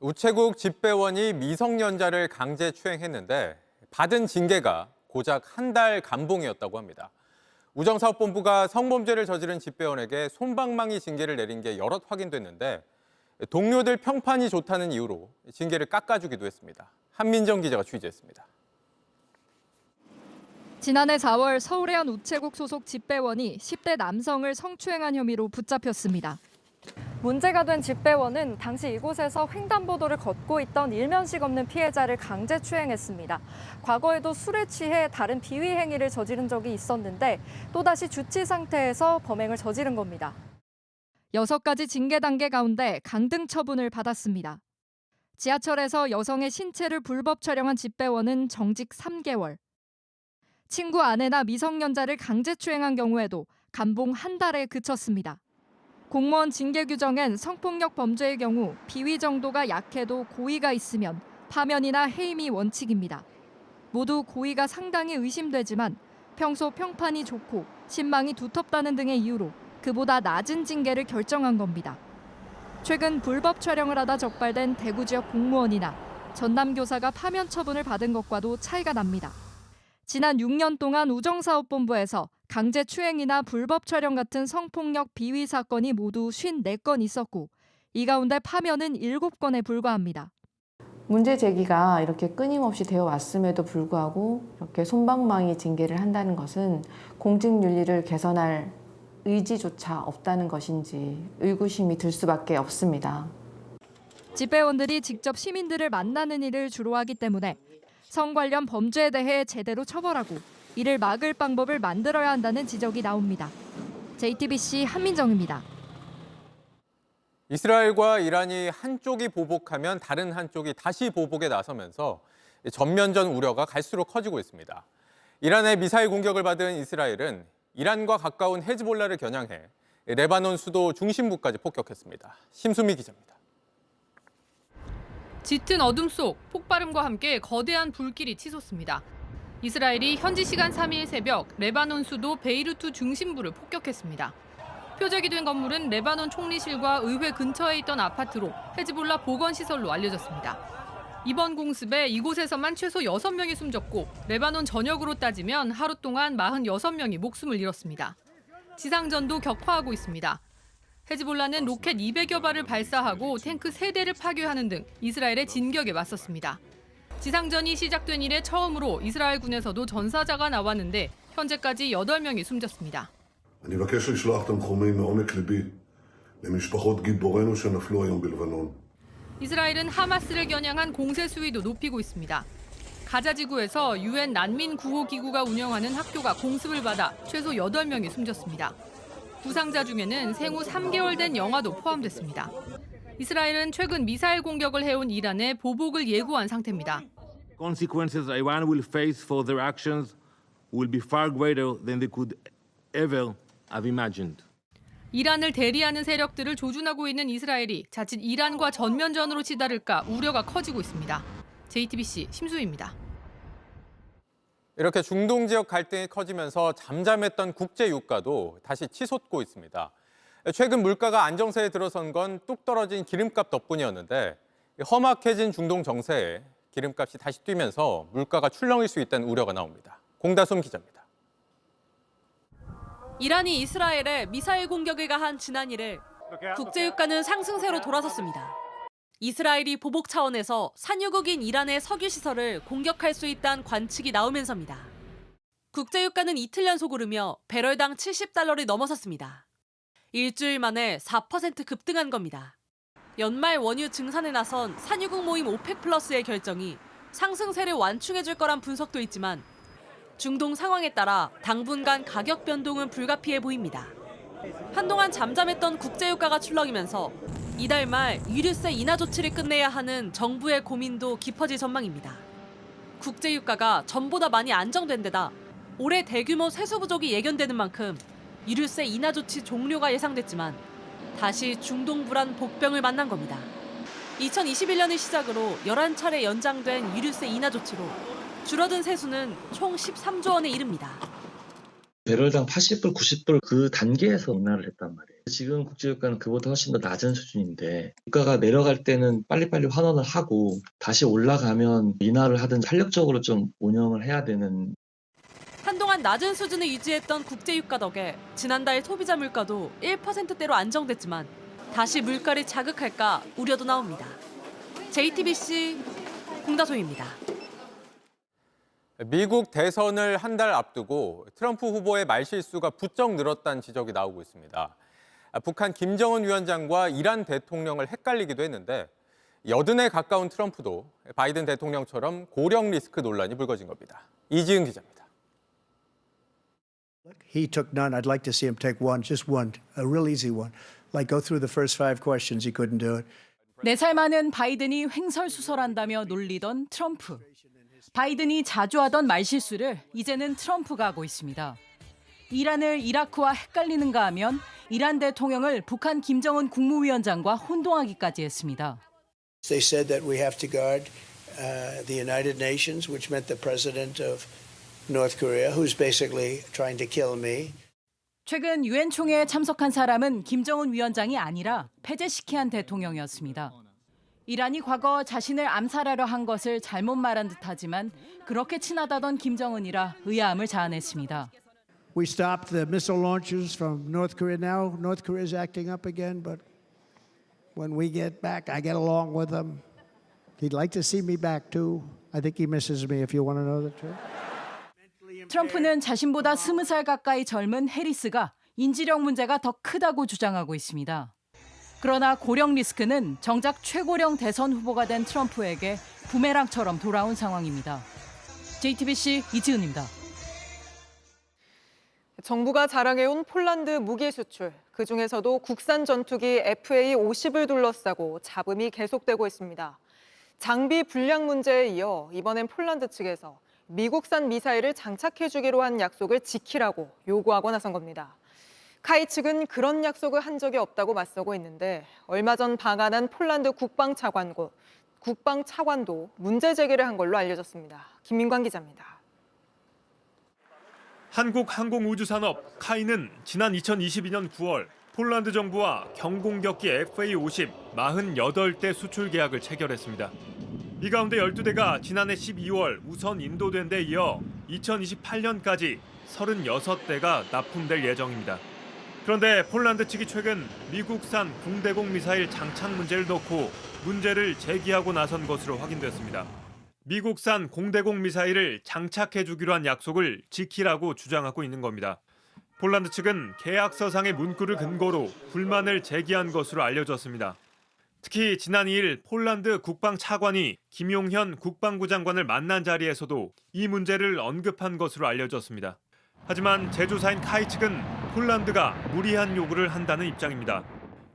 [SPEAKER 19] 우체국 집배원이 미성년자를 강제 추행했는데 받은 징계가 고작 한 달 감봉이었다고 합니다. 우정사업본부가 성범죄를 저지른 집배원에게 솜방망이 징계를 내린 게 여럿 확인됐는데 동료들 평판이 좋다는 이유로 징계를 깎아주기도 했습니다. 한민정 기자가 취재했습니다.
[SPEAKER 7] 지난해 4월 서울의 한 우체국 소속 집배원이 10대 남성을 성추행한 혐의로 붙잡혔습니다. 문제가 된 집배원은 당시 이곳에서 횡단보도를 걷고 있던 일면식 없는 피해자를 강제 추행했습니다. 과거에도 술에 취해 다른 비위 행위를 저지른 적이 있었는데 또다시 주치 상태에서 범행을 저지른 겁니다. 6가지 징계 단계 가운데 강등 처분을 받았습니다. 지하철에서 여성의 신체를 불법 촬영한 집배원은 정직 3개월. 친구 아내나 미성년자를 강제 추행한 경우에도 감봉 한 달에 그쳤습니다. 공무원 징계 규정엔 성폭력 범죄의 경우 비위 정도가 약해도 고의가 있으면 파면이나 해임이 원칙입니다. 모두 고의가 상당히 의심되지만 평소 평판이 좋고 신망이 두텁다는 등의 이유로 그보다 낮은 징계를 결정한 겁니다. 최근 불법 촬영을 하다 적발된 대구 지역 공무원이나 전남 교사가 파면 처분을 받은 것과도 차이가 납니다. 지난 6년 동안 우정사업본부에서 강제추행이나 불법 촬영 같은 성폭력 비위 사건이 모두 54건 있었고 이 가운데 파면은 7건에 불과합니다.
[SPEAKER 5] 문제 제기가 이렇게 끊임없이 되어 왔음에도 불구하고 이렇게 솜방망이 징계를 한다는 것은 공직윤리를 개선할 의지조차 없다는 것인지 의구심이 들 수밖에 없습니다.
[SPEAKER 7] 집배원들이 직접 시민들을 만나는 일을 주로 하기 때문에 성 관련 범죄에 대해 제대로 처벌하고 이를 막을 방법을 만들어야 한다는 지적이 나옵니다. JTBC 한민정입니다.
[SPEAKER 19] 이스라엘과 이란이 한쪽이 보복하면 다른 한쪽이 다시 보복에 나서면서 전면전 우려가 갈수록 커지고 있습니다. 이란의 미사일 공격을 받은 이스라엘은 이란과 가까운 헤즈볼라를 겨냥해 레바논 수도 중심부까지 폭격했습니다. 심수미 기자입니다.
[SPEAKER 8] 짙은 어둠 속 폭발음과 함께 거대한 불길이 치솟습니다. 이스라엘이 현지 시간 3일 새벽 레바논 수도 베이루트 중심부를 폭격했습니다. 표적이 된 건물은 레바논 총리실과 의회 근처에 있던 아파트로 헤즈볼라 보건시설로 알려졌습니다. 이번 공습에 이곳에서만 최소 6명이 숨졌고 레바논 전역으로 따지면 하루 동안 46명이 목숨을 잃었습니다. 지상전도 격화하고 있습니다. 헤즈볼라는 로켓 200여 발을 발사하고 탱크 3대를 파괴하는 등 이스라엘의 진격에 맞섰습니다. 지상전이 시작된 이래 처음으로 이스라엘군에서도 전사자가 나왔는데 현재까지 8명이 숨졌습니다.
[SPEAKER 9] אני מבקש לשלוח תנחומים מעומק ליבי למשפחות גיבורינו שנפלו היום בלבנון.
[SPEAKER 8] 이스라엘은 하마스를 겨냥한 공세 수위도 높이고 있습니다. 가자 지구에서 UN 난민 구호 기구가 운영하는 학교가 공습을 받아 최소 8명이 숨졌습니다. 부상자 중에는 생후 3개월 된 영아도 포함됐습니다. 이스라엘은 최근 미사일 공격을 해온 이란에 보복을 예고한 상태입니다.
[SPEAKER 10] Consequences Iran will face for their actions will be far greater than they could ever have imagined.
[SPEAKER 8] 이란을 대리하는 세력들을 조준하고 있는 이스라엘이 자칫 이란과 전면전으로 치달을까 우려가 커지고 있습니다. JTBC 심수희입니다.
[SPEAKER 19] 이렇게 중동 지역 갈등이 커지면서 잠잠했던 국제 유가도 다시 치솟고 있습니다. 최근 물가가 안정세에 들어선 건 뚝 떨어진 기름값 덕분이었는데 험악해진 중동 정세에 기름값이 다시 뛰면서 물가가 출렁일 수 있다는 우려가 나옵니다. 공다솜 기자입니다.
[SPEAKER 11] 이란이 이스라엘에 미사일 공격을 가한 지난 1일 국제유가는 상승세로 돌아섰습니다. 이스라엘이 보복 차원에서 산유국인 이란의 석유시설을 공격할 수 있다는 관측이 나오면서입니다. 국제유가는 이틀 연속 오르며 배럴당 $70를 넘어섰습니다. 일주일 만에 4% 급등한 겁니다. 연말 원유 증산에 나선 산유국 모임 오펙 플러스의 결정이 상승세를 완충해줄 거란 분석도 있지만 중동 상황에 따라 당분간 가격 변동은 불가피해 보입니다. 한동안 잠잠했던 국제유가가 출렁이면서 이달 말 유류세 인하 조치를 끝내야 하는 정부의 고민도 깊어질 전망입니다. 국제유가가 전보다 많이 안정된 데다 올해 대규모 세수 부족이 예견되는 만큼 유류세 인하 조치 종료가 예상됐지만 다시 중동 불안 복병을 만난 겁니다. 2021년을 시작으로 11차례 연장된 유류세 인하 조치로 줄어든 세수는 총 13조 원에 이릅니다.
[SPEAKER 13] 배럴당 80불, 90불 그 단계에서 인하를 했단 말이에요. 지금 국제유가는 그보다 훨씬 더 낮은 수준인데 유가가 내려갈 때는 빨리빨리 환원을 하고 다시 올라가면 인하를 하든 탄력적으로 좀 운영을 해야 되는.
[SPEAKER 11] 한동안 낮은 수준을 유지했던 국제유가 덕에 지난달 소비자 물가도 1%대로 안정됐지만 다시 물가를 자극할까 우려도 나옵니다. JTBC 공다솜입니다.
[SPEAKER 19] 미국 대선을 한 달 앞두고 트럼프 후보의 말실수가 부쩍 늘었다는 지적이 나오고 있습니다. 북한 김정은 위원장과 이란 대통령을 헷갈리기도 했는데 여든에 가까운 트럼프도 바이든 대통령처럼 고령 리스크 논란이 불거진 겁니다. 이지은 기자입니다.
[SPEAKER 27] He took none. I'd like to see him take one, just one, a real easy one. Like go through the first 5 questions. He couldn't do it.
[SPEAKER 28] 4살 많은 바이든이 횡설수설한다며 놀리던 트럼프. 바이든이 자주 하던 말실수를 이제는 트럼프가 하고 있습니다. 이란을 이라크와 헷갈리는가 하면 이란 대통령을 북한 김정은 국무위원장과 혼동하기까지 했습니다.
[SPEAKER 27] They said that we have to guard the United Nations, which meant the president of North Korea, who's basically trying to kill me.
[SPEAKER 28] 최근 유엔 총회에 참석한 사람은 김정은 위원장이 아니라 패제시키한 대통령이었습니다. 이란이 과거 자신을 암살하려 한 것을 잘못 말한 듯하지만 그렇게 친하다던 김정은이라 의아함을 자아냈습니다.
[SPEAKER 27] We stopped the missile launches from North Korea. Now North Korea is acting up again, but when we get back, I get along with him. He'd like to see me back too. I think he misses me, if you want to know the truth.
[SPEAKER 28] 트럼프는 자신보다 20살 가까이 젊은 해리스가 인지력 문제가 더 크다고 주장하고 있습니다. 그러나 고령 리스크는 정작 최고령 대선 후보가 된 트럼프에게 부메랑처럼 돌아온 상황입니다. JTBC 이지은입니다.
[SPEAKER 1] 정부가 자랑해온 폴란드 무기 수출, 그중에서도 국산 전투기 FA-50을 둘러싸고 잡음이 계속되고 있습니다. 장비 불량 문제에 이어 이번엔 폴란드 측에서 미국산 미사일을 장착해주기로 한 약속을 지키라고 요구하고 나선 겁니다. 카이 측은 그런 약속을 한 적이 없다고 맞서고 있는데 얼마 전 방한한 폴란드 국방차관도 문제 제기를 한 걸로 알려졌습니다. 김민관 기자입니다.
[SPEAKER 23] 한국항공우주산업 카이는 지난 2022년 9월 폴란드 정부와 경공격기 FA-50 48대 수출 계약을 체결했습니다. 이 가운데 12대가 지난해 12월 우선 인도된 데 이어 2028년까지 36대가 납품될 예정입니다. 그런데 폴란드 측이 최근 미국산 공대공 미사일 장착 문제를 놓고 문제를 제기하고 나선 것으로 확인됐습니다. 미국산 공대공 미사일을 장착해주기로 한 약속을 지키라고 주장하고 있는 겁니다. 폴란드 측은 계약서상의 문구를 근거로 불만을 제기한 것으로 알려졌습니다. 특히 지난 2일 폴란드 국방차관이 김용현 국방부 장관을 만난 자리에서도 이 문제를 언급한 것으로 알려졌습니다. 하지만 제조사인 카이 측은 폴란드가 무리한 요구를 한다는 입장입니다.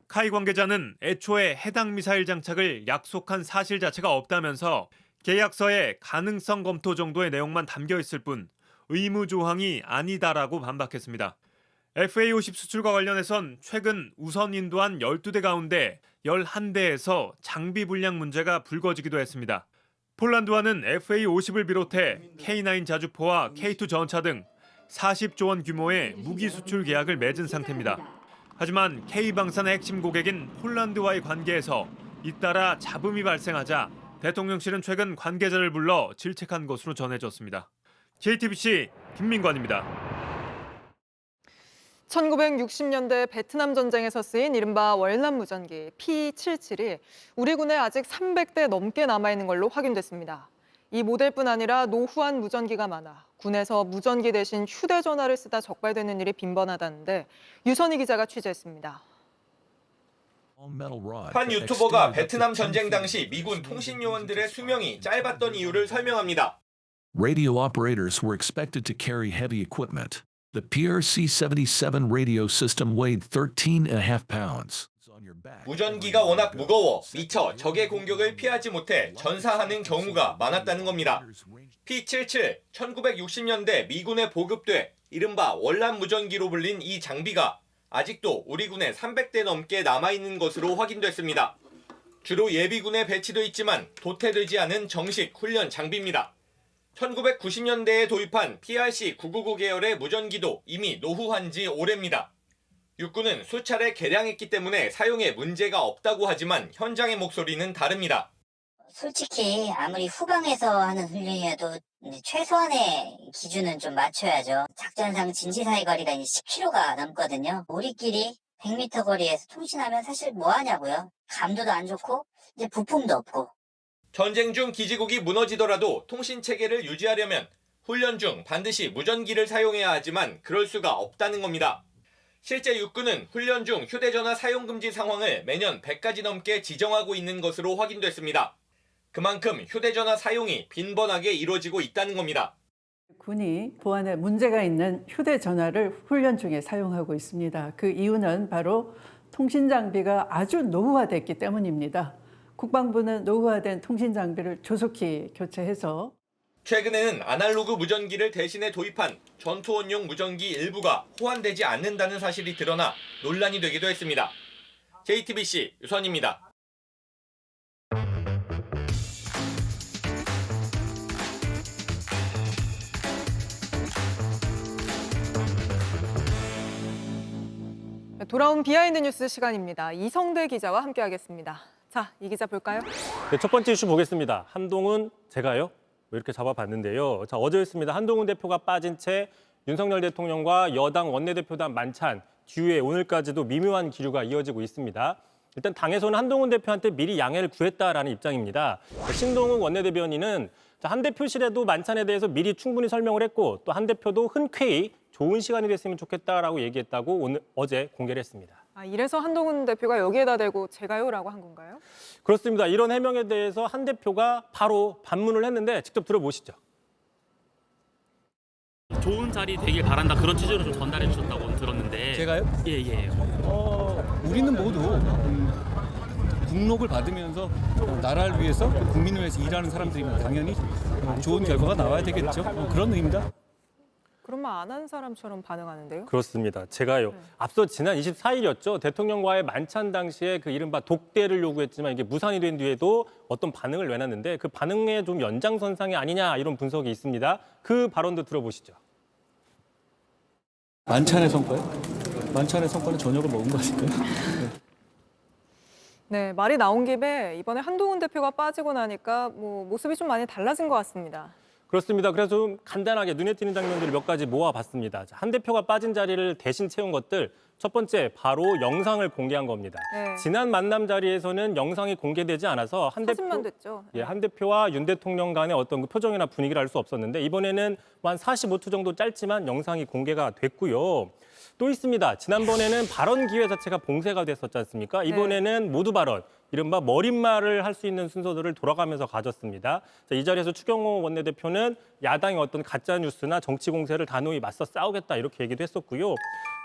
[SPEAKER 23] 카이 관계자는 애초에 해당 미사일 장착을 약속한 사실 자체가 없다면서 계약서에 가능성 검토 정도의 내용만 담겨 있을 뿐 의무 조항이 아니다라고 반박했습니다. FA-50 수출과 관련해선 최근 우선 인도한 12대 가운데 11대에서 장비 불량 문제가 불거지기도 했습니다. 폴란드와는 FA-50을 비롯해 K9 자주포와 K2 전차 등 40조 원 규모의 무기 수출 계약을 맺은 상태입니다. 하지만 K방산의 핵심 고객인 폴란드와의 관계에서 잇따라 잡음이 발생하자 대통령실은 최근 관계자를 불러 질책한 것으로 전해졌습니다. JTBC 김민관입니다.
[SPEAKER 1] 1960년대 베트남 전쟁에서 쓰인 이른바 월남 무전기 P-77이 우리 군에 아직 300대 넘게 남아있는 걸로 확인됐습니다. 이 모델뿐 아니라 노후한 무전기가 많아 군에서 무전기 대신 휴대전화를 쓰다 적발되는 일이 빈번하다는데 유선희 기자가 취재했습니다.
[SPEAKER 12] 한 유튜버가 베트남 전쟁 당시 미군 통신 요원들의 수명이 짧았던 이유를 설명합니다.
[SPEAKER 14] Radio operators were expected to carry heavy equipment. The PRC-77 radio system weighed 13.5 pounds.
[SPEAKER 12] 무전기가 워낙 무거워 미처 적의 공격을 피하지 못해 전사하는 경우가 많았다는 겁니다. P-77, 1960년대 미군에 보급돼 이른바 월남 무전기로 불린 이 장비가 아직도 우리 군에 300대 넘게 남아있는 것으로 확인됐습니다. 주로 예비군에 배치돼 있지만 도태되지 않은 정식 훈련 장비입니다. 1990년대에 도입한 PRC-999 계열의 무전기도 이미 노후한 지 오래입니다. 육군은 수차례 개량했기 때문에 사용에 문제가 없다고 하지만 현장의 목소리는 다릅니다.
[SPEAKER 15] 솔직히 아무리 후방에서 하는 훈련이어도 최소한의 기준은 좀 맞춰야죠. 작전상 진지사이 거리가 이제 10km가 넘거든요. 우리끼리 100m 거리에서 통신하면 사실 뭐 하냐고요. 감도도 안 좋고 이제 부품도 없고.
[SPEAKER 12] 전쟁 중 기지국이 무너지더라도 통신 체계를 유지하려면 훈련 중 반드시 무전기를 사용해야 하지만 그럴 수가 없다는 겁니다. 실제 육군은 훈련 중 휴대전화 사용 금지 상황을 매년 100가지 넘게 지정하고 있는 것으로 확인됐습니다. 그만큼 휴대전화 사용이 빈번하게 이루어지고 있다는 겁니다.
[SPEAKER 16] 군이 보안에 문제가 있는 휴대전화를 훈련 중에 사용하고 있습니다. 그 이유는 바로 통신 장비가 아주 노후화됐기 때문입니다. 국방부는 노후화된 통신 장비를 조속히 교체해서
[SPEAKER 12] 최근에는 아날로그 무전기를 대신해 도입한 전투원용 무전기 일부가 호환되지 않는다는 사실이 드러나 논란이 되기도 했습니다. JTBC 유선입니다.
[SPEAKER 1] 돌아온 비하인드 뉴스 시간입니다. 이성대 기자와 함께하겠습니다. 자, 이 기자 볼까요?
[SPEAKER 17] 네, 첫 번째 이슈 보겠습니다. 한동훈 제가요? 이렇게 잡아봤는데요. 자, 어제였습니다. 한동훈 대표가 빠진 채 윤석열 대통령과 여당 원내대표단 만찬 뒤에 오늘까지도 미묘한 기류가 이어지고 있습니다. 일단 당에서는 한동훈 대표한테 미리 양해를 구했다라는 입장입니다. 신동욱 원내대변인은 한 대표실에도 만찬에 대해서 미리 충분히 설명을 했고 또 한 대표도 흔쾌히 좋은 시간이 됐으면 좋겠다라고 얘기했다고 어제 공개를 했습니다.
[SPEAKER 1] 아, 이래서 한동훈 대표가 여기에다 대고 제가요라고 한 건가요?
[SPEAKER 17] 그렇습니다. 이런 해명에 대해서 한 대표가 바로 반문을 했는데 직접 들어보시죠.
[SPEAKER 18] 좋은 자리 되길 바란다 그런 취지로 좀 전달해 주셨다고 들었는데
[SPEAKER 20] 제가요?
[SPEAKER 18] 예.
[SPEAKER 20] 우리는 모두 국록을 받으면서 나라를 위해서 국민을 위해서 일하는 사람들이면 당연히 좋은 결과가 나와야 되겠죠. 그런 의미입니다.
[SPEAKER 1] 그러면 안 한 사람처럼 반응하는데요?
[SPEAKER 17] 그렇습니다. 제가요. 앞서 지난 24일이었죠. 대통령과의 만찬 당시에 그 이른바 독대를 요구했지만 이게 무산이 된 뒤에도 어떤 반응을 내놨는데 그 반응의 좀 연장선상이 아니냐 이런 분석이 있습니다. 그 발언도 들어보시죠.
[SPEAKER 20] 만찬의 성과요? 만찬의 성과는 저녁을 먹은 거 아닐까요?
[SPEAKER 1] 네, 말이 나온 김에 이번에 한동훈 대표가 빠지고 나니까 모습이 좀 많이 달라진 것 같습니다.
[SPEAKER 17] 그렇습니다. 그래서 좀 간단하게 눈에 띄는 장면들을 몇 가지 모아봤습니다. 한 대표가 빠진 자리를 대신 채운 것들, 첫 번째 바로 영상을 공개한 겁니다.
[SPEAKER 1] 네.
[SPEAKER 17] 지난 만남 자리에서는 영상이 공개되지 않아서
[SPEAKER 1] 사진만 됐죠.
[SPEAKER 17] 한 대표와 윤 대통령 간의 어떤 그 표정이나 분위기를 알 수 없었는데 이번에는 한 45초 정도 짧지만 영상이 공개가 됐고요. 또 있습니다. 지난번에는 발언 기회 자체가 봉쇄가 됐었지 않습니까? 이번에는 모두 발언, 이른바 머릿말을 할 수 있는 순서들을 돌아가면서 가졌습니다. 자, 이 자리에서 추경호 원내대표는 야당의 어떤 가짜 뉴스나 정치 공세를 단호히 맞서 싸우겠다 이렇게 얘기도 했었고요.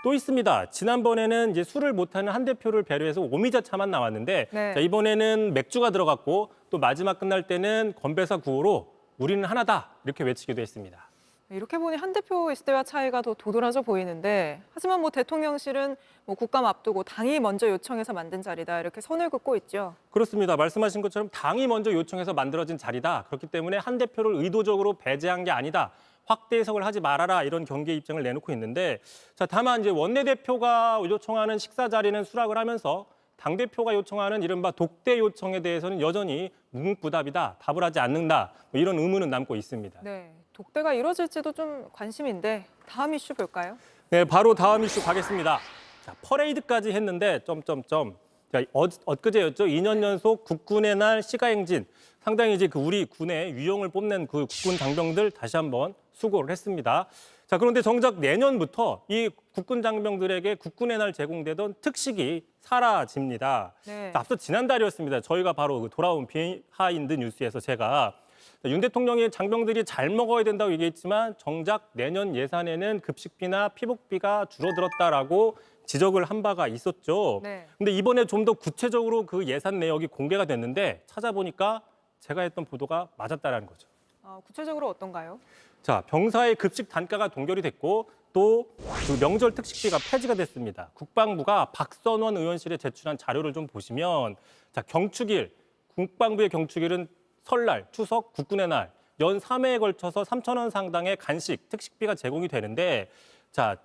[SPEAKER 17] 또 있습니다. 지난번에는 이제 술을 못하는 한 대표를 배려해서 오미자차만 나왔는데 자, 이번에는 맥주가 들어갔고 또 마지막 끝날 때는 건배사 구호로 우리는 하나다 이렇게 외치기도 했습니다.
[SPEAKER 1] 이렇게 보니 한 대표 있을 때와 차이가 더 도드라져 보이는데 하지만 대통령실은 국감 앞두고 당이 먼저 요청해서 만든 자리다 이렇게 선을 긋고 있죠.
[SPEAKER 17] 그렇습니다. 말씀하신 것처럼 당이 먼저 요청해서 만들어진 자리다. 그렇기 때문에 한 대표를 의도적으로 배제한 게 아니다. 확대 해석을 하지 말아라 이런 경계 입장을 내놓고 있는데 자, 다만 이제 원내대표가 요청하는 식사 자리는 수락을 하면서 당대표가 요청하는 이른바 독대 요청에 대해서는 여전히 묵묵부답이다. 답을 하지 않는다. 이런 의문은 남고 있습니다.
[SPEAKER 1] 네, 독대가 이루어질지도 좀 관심인데 다음 이슈 볼까요?
[SPEAKER 17] 네, 바로 다음 이슈 가겠습니다. 자, 퍼레이드까지 했는데 자, 엊그제였죠. 2년 연속 국군의 날 시가행진. 상당히 이제 우리 군의 위용을 뽐낸 그 국군 장병들 다시 한번 수고를 했습니다. 자, 그런데 정작 내년부터 이 국군 장병들에게 국군의 날 제공되던 특식이 사라집니다.
[SPEAKER 1] 네.
[SPEAKER 17] 자, 앞서 지난달이었습니다. 저희가 바로 돌아온 비하인드 뉴스에서 제가 윤 대통령이 장병들이 잘 먹어야 된다고 얘기했지만 정작 내년 예산에는 급식비나 피복비가 줄어들었다라고 지적을 한 바가 있었죠. 근데 이번에 좀 더 구체적으로 그 예산 내역이 공개가 됐는데 찾아보니까 제가 했던 보도가 맞았다라는 거죠.
[SPEAKER 1] 구체적으로 어떤가요?
[SPEAKER 17] 자, 병사의 급식 단가가 동결이 됐고 또 그 명절 특식비가 폐지가 됐습니다. 국방부가 박선원 의원실에 제출한 자료를 좀 보시면 자, 경축일, 국방부의 경축일은 설날, 추석, 국군의 날, 연 3회에 걸쳐서 3,000원 상당의 간식, 특식비가 제공이 되는데 자,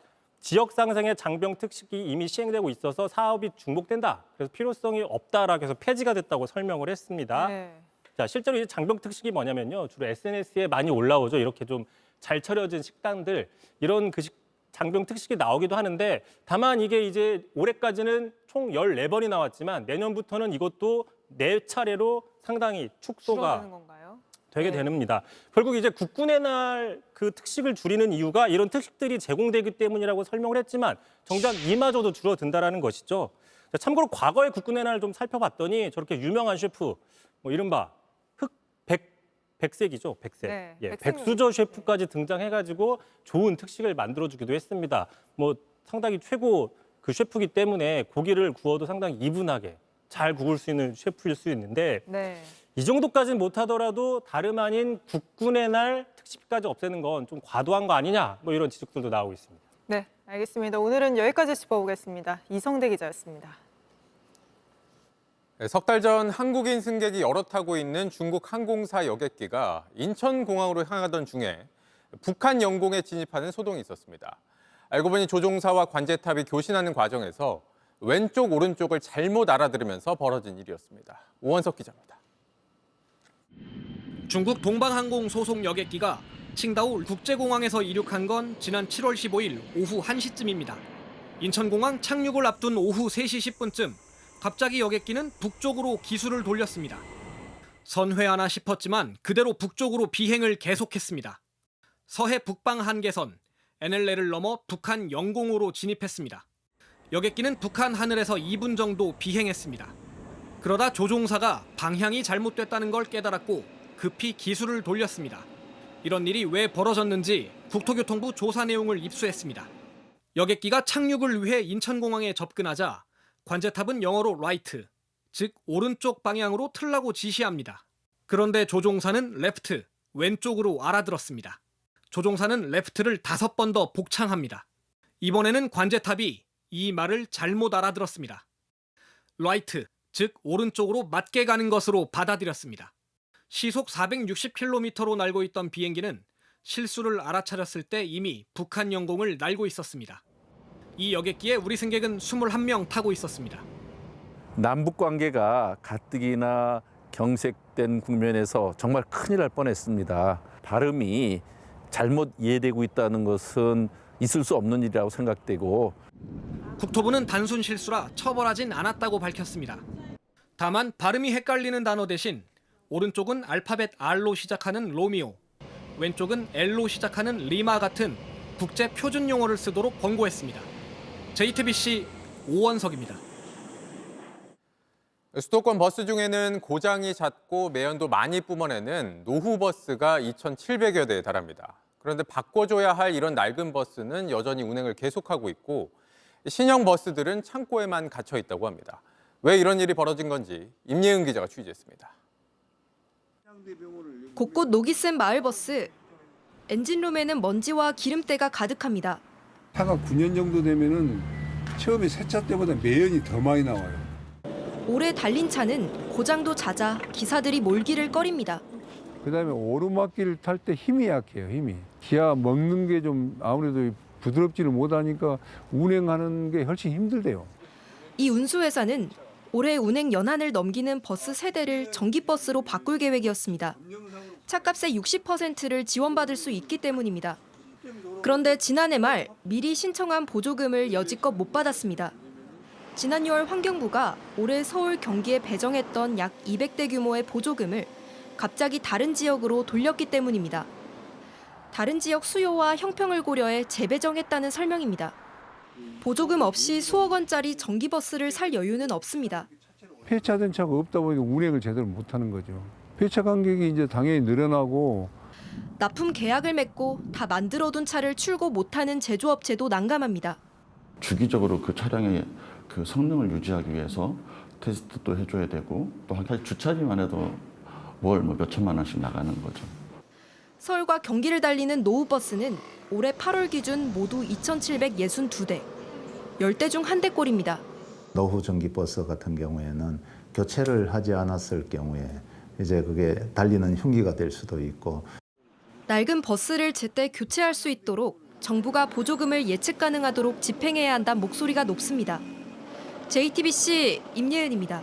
[SPEAKER 17] 지역 상생의 장병 특식이 이미 시행되고 있어서 사업이 중복된다. 그래서 필요성이 없다라고 해서 폐지가 됐다고 설명을 했습니다. 자, 실제로 이 장병 특식이 뭐냐면요. 주로 SNS에 많이 올라오죠. 이렇게 좀 잘 차려진 식당들, 이런 그 장병 특식이 나오기도 하는데 다만 이게 이제 올해까지는 총 14번이 나왔지만 내년부터는 이것도 4차례로 상당히 축소가 되게 됩니다. 결국 이제 국군의 날 그 특식을 줄이는 이유가 이런 특식들이 제공되기 때문이라고 설명을 했지만 정작 이마저도 줄어든다라는 것이죠. 자, 참고로 과거의 국군의 날을 좀 살펴봤더니 저렇게 유명한 셰프, 이른바 백색이죠, 백색.
[SPEAKER 1] 네,
[SPEAKER 17] 예, 백수저 셰프까지 등장해가지고 좋은 특식을 만들어주기도 했습니다. 상당히 최고 그 셰프이기 때문에 고기를 구워도 상당히 이분하게 잘 구울 수 있는 셰프일 수 있는데 이 정도까지는 못하더라도 다름 아닌 국군의 날 특식비까지 없애는 건 좀 과도한 거 아니냐, 이런 지적들도 나오고 있습니다.
[SPEAKER 1] 네, 알겠습니다. 오늘은 여기까지 짚어보겠습니다. 이성대 기자였습니다.
[SPEAKER 19] 석 달 전 한국인 승객이 여러 타고 있는 중국 항공사 여객기가 인천공항으로 향하던 중에 북한 영공에 진입하는 소동이 있었습니다. 알고 보니 조종사와 관제탑이 교신하는 과정에서 왼쪽 오른쪽을 잘못 알아들으면서 벌어진 일이었습니다. 오원석 기자입니다.
[SPEAKER 2] 중국 동방항공 소속 여객기가 칭다오 국제공항에서 이륙한 건 지난 7월 15일 오후 1시쯤입니다. 인천공항 착륙을 앞둔 오후 3시 10분쯤 갑자기 여객기는 북쪽으로 기수를 돌렸습니다. 선회하나 싶었지만 그대로 북쪽으로 비행을 계속했습니다. 서해 북방 한계선 NLL을 넘어 북한 영공으로 진입했습니다. 여객기는 북한 하늘에서 2분 정도 비행했습니다. 그러다 조종사가 방향이 잘못됐다는 걸 깨달았고 급히 기수를 돌렸습니다. 이런 일이 왜 벌어졌는지 국토교통부 조사 내용을 입수했습니다. 여객기가 착륙을 위해 인천공항에 접근하자 관제탑은 영어로 right, 즉 오른쪽 방향으로 틀라고 지시합니다. 그런데 조종사는 left, 왼쪽으로 알아들었습니다. 조종사는 left를 5번 더 복창합니다. 이번에는 관제탑이 이 말을 잘못 알아들었습니다. right, 즉 오른쪽으로 맞게 가는 것으로 받아들였습니다. 시속 460km로 날고 있던 비행기는 실수를 알아차렸을 때 이미 북한 영공을 날고 있었습니다. 이 여객기에 우리 승객은 21명 타고 있었습니다.
[SPEAKER 3] 남북 관계가 가뜩이나 경색된 국면에서 정말 큰일 날 뻔했습니다. 발음이 잘못 이해되고 있다는 것은 있을 수 없는 일이라고 생각되고
[SPEAKER 2] 국토부는 단순 실수라 처벌하진 않았다고 밝혔습니다. 다만 발음이 헷갈리는 단어 대신 오른쪽은 알파벳 R로 시작하는 로미오, 왼쪽은 L로 시작하는 리마 같은 국제 표준 용어를 쓰도록 권고했습니다. JTBC 오원석입니다.
[SPEAKER 19] 수도권 버스 중에는 고장이 잦고 매연도 많이 뿜어내는 노후버스가 2,700여 대에 달합니다. 그런데 바꿔줘야 할 이런 낡은 버스는 여전히 운행을 계속하고 있고 신형 버스들은 창고에만 갇혀 있다고 합니다. 왜 이런 일이 벌어진 건지 임예은 기자가 취재했습니다.
[SPEAKER 4] 곳곳 녹이 쓴 마을버스. 엔진룸에는 먼지와 기름때가 가득합니다.
[SPEAKER 21] 차가 9년 정도 되면은 처음에 새 차 때보다 매연이 더 많이 나와요.
[SPEAKER 4] 오래 달린 차는 고장도 잦아 기사들이 몰기를 꺼립니다.
[SPEAKER 21] 그다음에 오르막길 탈 때 힘이 약해요, 힘이. 기아 먹는 게 좀 아무래도 부드럽지를 못하니까 운행하는 게 훨씬 힘들대요.
[SPEAKER 4] 이 운수회사는 올해 운행 연한을 넘기는 버스 세대를 전기버스로 바꿀 계획이었습니다. 차값의 60%를 지원받을 수 있기 때문입니다. 그런데 지난해 말 미리 신청한 보조금을 여지껏 못 받았습니다. 지난 6월 환경부가 올해 서울 경기에 배정했던 약 200대 규모의 보조금을 갑자기 다른 지역으로 돌렸기 때문입니다. 다른 지역 수요와 형평을 고려해 재배정했다는 설명입니다. 보조금 없이 수억 원짜리 전기버스를 살 여유는 없습니다.
[SPEAKER 21] 폐차된 차가 없다 보니까 운행을 제대로 못하는 거죠. 폐차 간격이 이제 당연히 늘어나고
[SPEAKER 4] 납품 계약을 맺고 다 만들어둔 차를 출고 못하는 제조업체도 난감합니다.
[SPEAKER 22] 주기적으로 그 차량의 그 성능을 유지하기 위해서 테스트도 해줘야 되고 또 사실 주차비만 해도 월 몇천만 원씩 나가는 거죠.
[SPEAKER 4] 서울과 경기를 달리는 노후버스는 올해 8월 기준 모두 2,762대, 10대 중 1대꼴입니다.
[SPEAKER 24] 노후 전기버스 같은 경우에는 교체를 하지 않았을 경우에 이제 그게 달리는 흉기가 될 수도 있고
[SPEAKER 4] 낡은 버스를 제때 교체할 수 있도록 정부가 보조금을 예측 가능하도록 집행해야 한다는 목소리가 높습니다. JTBC 임예은입니다.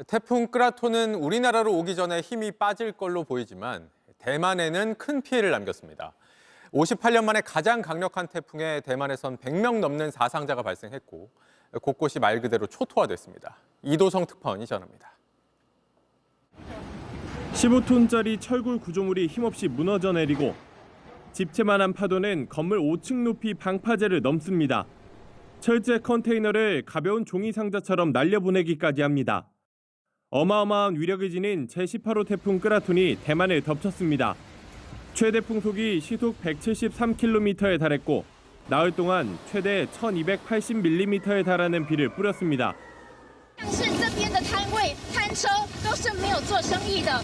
[SPEAKER 19] 태풍 끄라토는 우리나라로 오기 전에 힘이 빠질 걸로 보이지만 대만에는 큰 피해를 남겼습니다. 58년 만에 가장 강력한 태풍에 대만에선 100명 넘는 사상자가 발생했고 곳곳이 말 그대로 초토화됐습니다. 이도성 특파원이 전합니다.
[SPEAKER 23] 15톤짜리 철골 구조물이 힘없이 무너져 내리고 집채만한 파도는 건물 5층 높이 방파제를 넘습니다. 철제 컨테이너를 가벼운 종이 상자처럼 날려보내기까지 합니다. 어마어마한 위력을 지닌 제18호 태풍 끄라톤이 대만을 덮쳤습니다. 최대 풍속이 시속 173km에 달했고 나흘 동안 최대 1280mm에 달하는 비를 뿌렸습니다.
[SPEAKER 25] 但是这边的摊位、摊车都是没有做生意的。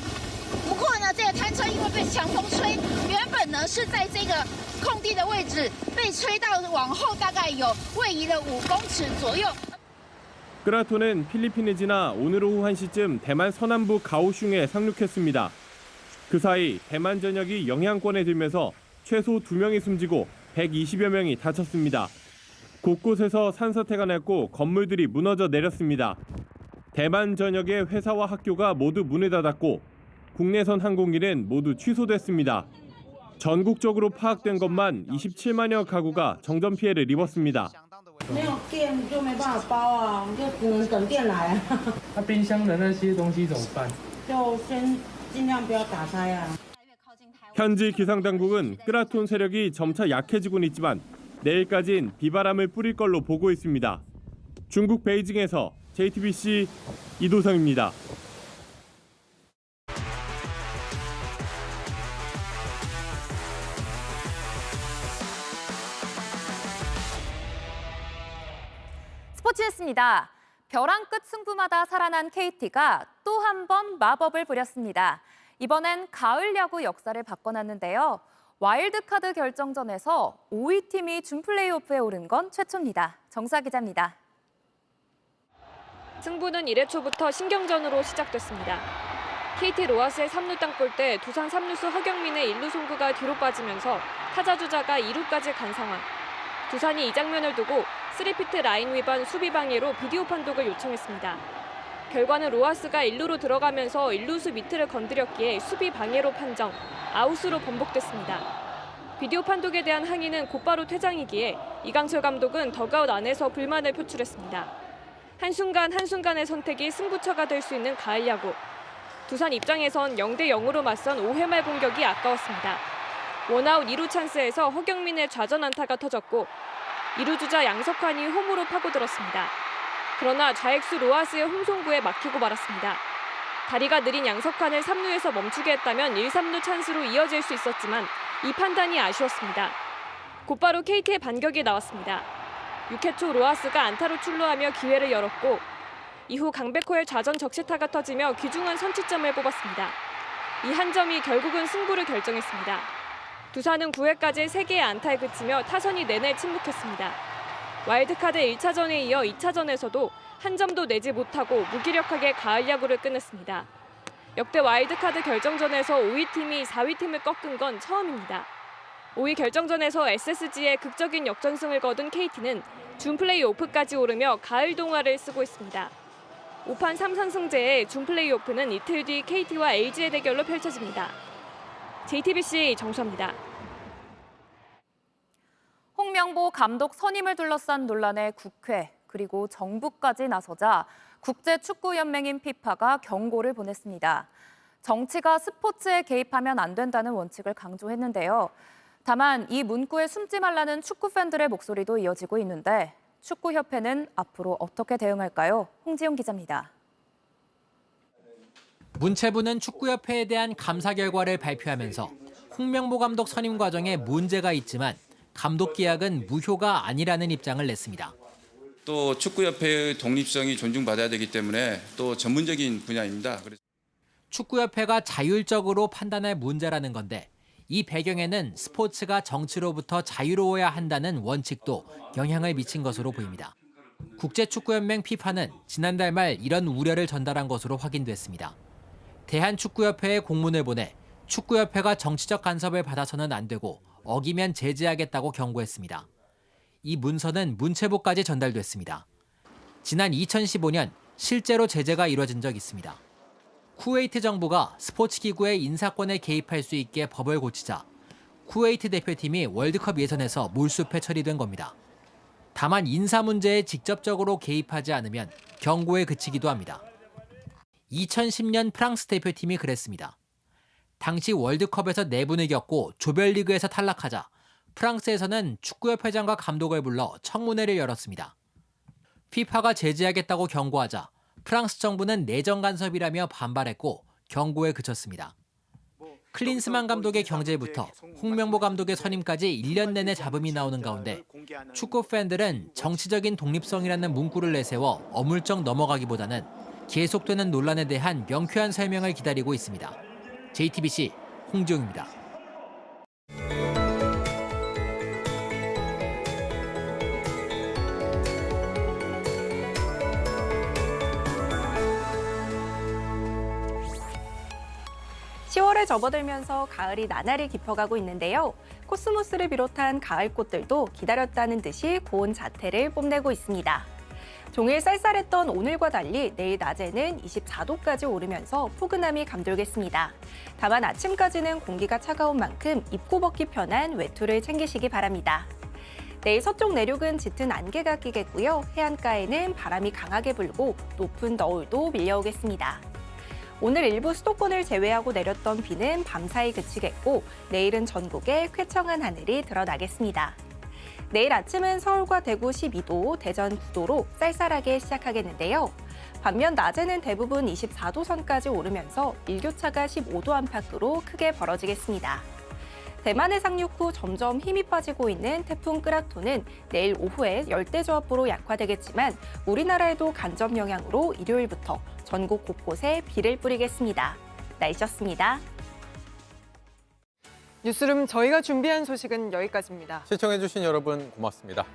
[SPEAKER 25] 不过呢，这个摊车因为被强风吹，原本呢是在这个空地的位置，被吹到往后大概有位移了5公尺左右。
[SPEAKER 23] 끄라톤은 필리핀을 지나 오늘 오후 1시쯤 대만 서남부 가오슝에 상륙했습니다. 그 사이 대만 전역이 영향권에 들면서 최소 2명이 숨지고 120여 명이 다쳤습니다. 곳곳에서 산사태가 났고 건물들이 무너져 내렸습니다. 대만 전역의 회사와 학교가 모두 문을 닫았고 국내선 항공기는 모두 취소됐습니다. 전국적으로 파악된 것만 27만여 가구가 정전 피해를 입었습니다.
[SPEAKER 5] 没有电就没办法包啊，就只能等电来啊。
[SPEAKER 6] 那冰箱的那些东西怎么办？
[SPEAKER 5] 就先尽量不要打开啊。
[SPEAKER 23] 현지 기상당국은 끄라톤 세력이 점차 약해지고는 있지만 내일까진 비바람을 뿌릴 걸로 보고 있습니다. 중국 베이징에서 JTBC 이도성입니다.
[SPEAKER 7] 스포츠였습니다. 벼랑 끝 승부마다 살아난 KT가 또 한 번 마법을 부렸습니다. 이번엔 가을 야구 역사를 바꿔놨는데요. 와일드카드 결정전에서 5위 팀이 준플레이오프에 오른 건 최초입니다. 정사 기자입니다.
[SPEAKER 8] 승부는 1회 초부터 신경전으로 시작됐습니다. KT 로하스의 3루 땅볼 때 두산 3루수 허경민의 1루 송구가 뒤로 빠지면서 타자 주자가 2루까지 간 상황. 두산이 이 장면을 두고 3피트 라인 위반 수비 방해로 비디오 판독을 요청했습니다. 결과는 로하스가 1루로 들어가면서 1루수 밑을 건드렸기에 수비 방해로 판정, 아웃으로 번복됐습니다. 비디오 판독에 대한 항의는 곧바로 퇴장이기에 이강철 감독은 덕아웃 안에서 불만을 표출했습니다. 한순간의 선택이 승부처가 될 수 있는 가을 야구. 두산 입장에선 0대 0으로 맞선 5회 말 공격이 아까웠습니다. 원아웃 2루 찬스에서 허경민의 좌전 안타가 터졌고 2루 주자 양석환이 홈으로 파고들었습니다. 그러나 좌익수 로하스의 홈송구에 막히고 말았습니다. 다리가 느린 양석환을 3루에서 멈추게 했다면 1, 3루 찬스로 이어질 수 있었지만 이 판단이 아쉬웠습니다. 곧바로 KT의 반격이 나왔습니다. 6회 초 로하스가 안타로 출루하며 기회를 열었고 이후 강백호의 좌전 적시타가 터지며 귀중한 선취점을 뽑았습니다. 이 한 점이 결국은 승부를 결정했습니다. 두산은 9회까지 3개의 안타에 그치며 타선이 내내 침묵했습니다. 와일드카드 1차전에 이어 2차전에서도 한 점도 내지 못하고 무기력하게 가을 야구를 끝냈습니다. 역대 와일드카드 결정전에서 5위 팀이 4위 팀을 꺾은 건 처음입니다. 5위 결정전에서 SSG의 극적인 역전승을 거둔 KT는 준플레이오프까지 오르며 가을 동화를 쓰고 있습니다. 5판 3선승제의 준플레이오프는 이틀 뒤 KT와 LG의 대결로 펼쳐집니다. JTBC 정수아입니다.
[SPEAKER 7] 홍명보 감독 선임을 둘러싼 논란에 국회 그리고 정부까지 나서자 국제축구연맹인 피파가 경고를 보냈습니다. 정치가 스포츠에 개입하면 안 된다는 원칙을 강조했는데요. 다만 이 문구에 숨지 말라는 축구 팬들의 목소리도 이어지고 있는데 축구협회는 앞으로 어떻게 대응할까요? 홍지용 기자입니다.
[SPEAKER 9] 문체부는 축구협회에 대한 감사 결과를 발표하면서 홍명보 감독 선임 과정에 문제가 있지만 감독 계약은 무효가 아니라는 입장을 냈습니다.
[SPEAKER 10] 또 축구협회의 독립성이 존중받아야 되기 때문에 또 전문적인 분야입니다.
[SPEAKER 9] 축구협회가 자율적으로 판단할 문제라는 건데 이 배경에는 스포츠가 정치로부터 자유로워야 한다는 원칙도 영향을 미친 것으로 보입니다. 국제축구연맹 피파는 지난달 말 이런 우려를 전달한 것으로 확인됐습니다. 대한축구협회에 공문을 보내 축구협회가 정치적 간섭을 받아서는 안 되고 어기면 제재하겠다고 경고했습니다. 이 문서는 문체부까지 전달됐습니다. 지난 2015년 실제로 제재가 이뤄진 적 있습니다. 쿠웨이트 정부가 스포츠 기구의 인사권에 개입할 수 있게 법을 고치자 쿠웨이트 대표팀이 월드컵 예선에서 몰수패 처리된 겁니다. 다만 인사 문제에 직접적으로 개입하지 않으면 경고에 그치기도 합니다. 2010년 프랑스 대표팀이 그랬습니다. 당시 월드컵에서 내분을 겪고 조별리그에서 탈락하자 프랑스에서는 축구협회장과 감독을 불러 청문회를 열었습니다. 피파가 제재하겠다고 경고하자 프랑스 정부는 내정 간섭이라며 반발했고 경고에 그쳤습니다. 클린스만 감독의 경질부터 홍명보 감독의 선임까지 1년 내내 잡음이 나오는 가운데 축구 팬들은 정치적인 독립성이라는 문구를 내세워 어물쩍 넘어가기보다는 계속되는 논란에 대한 명쾌한 설명을 기다리고 있습니다. JTBC 홍지용입니다.
[SPEAKER 11] 추위에 접어들면서 가을이 나날이 깊어가고 있는데요. 코스모스를 비롯한 가을꽃들도 기다렸다는 듯이 고운 자태를 뽐내고 있습니다. 종일 쌀쌀했던 오늘과 달리 내일 낮에는 24도까지 오르면서 포근함이 감돌겠습니다. 다만 아침까지는 공기가 차가운 만큼 입고 벗기 편한 외투를 챙기시기 바랍니다. 내일 서쪽 내륙은 짙은 안개가 끼겠고요. 해안가에는 바람이 강하게 불고 높은 너울도 밀려오겠습니다. 오늘 일부 수도권을 제외하고 내렸던 비는 밤사이 그치겠고 내일은 전국에 쾌청한 하늘이 드러나겠습니다. 내일 아침은 서울과 대구 12도, 대전 9도로 쌀쌀하게 시작하겠는데요. 반면 낮에는 대부분 24도 선까지 오르면서 일교차가 15도 안팎으로 크게 벌어지겠습니다. 대만에 상륙 후 점점 힘이 빠지고 있는 태풍 끄라토는 내일 오후에 열대저압으로 약화되겠지만 우리나라에도 간접 영향으로 일요일부터 전국 곳곳에 비를 뿌리겠습니다. 날씨였습니다.
[SPEAKER 1] 뉴스룸 저희가 준비한 소식은 여기까지입니다.
[SPEAKER 19] 시청해주신 여러분 고맙습니다.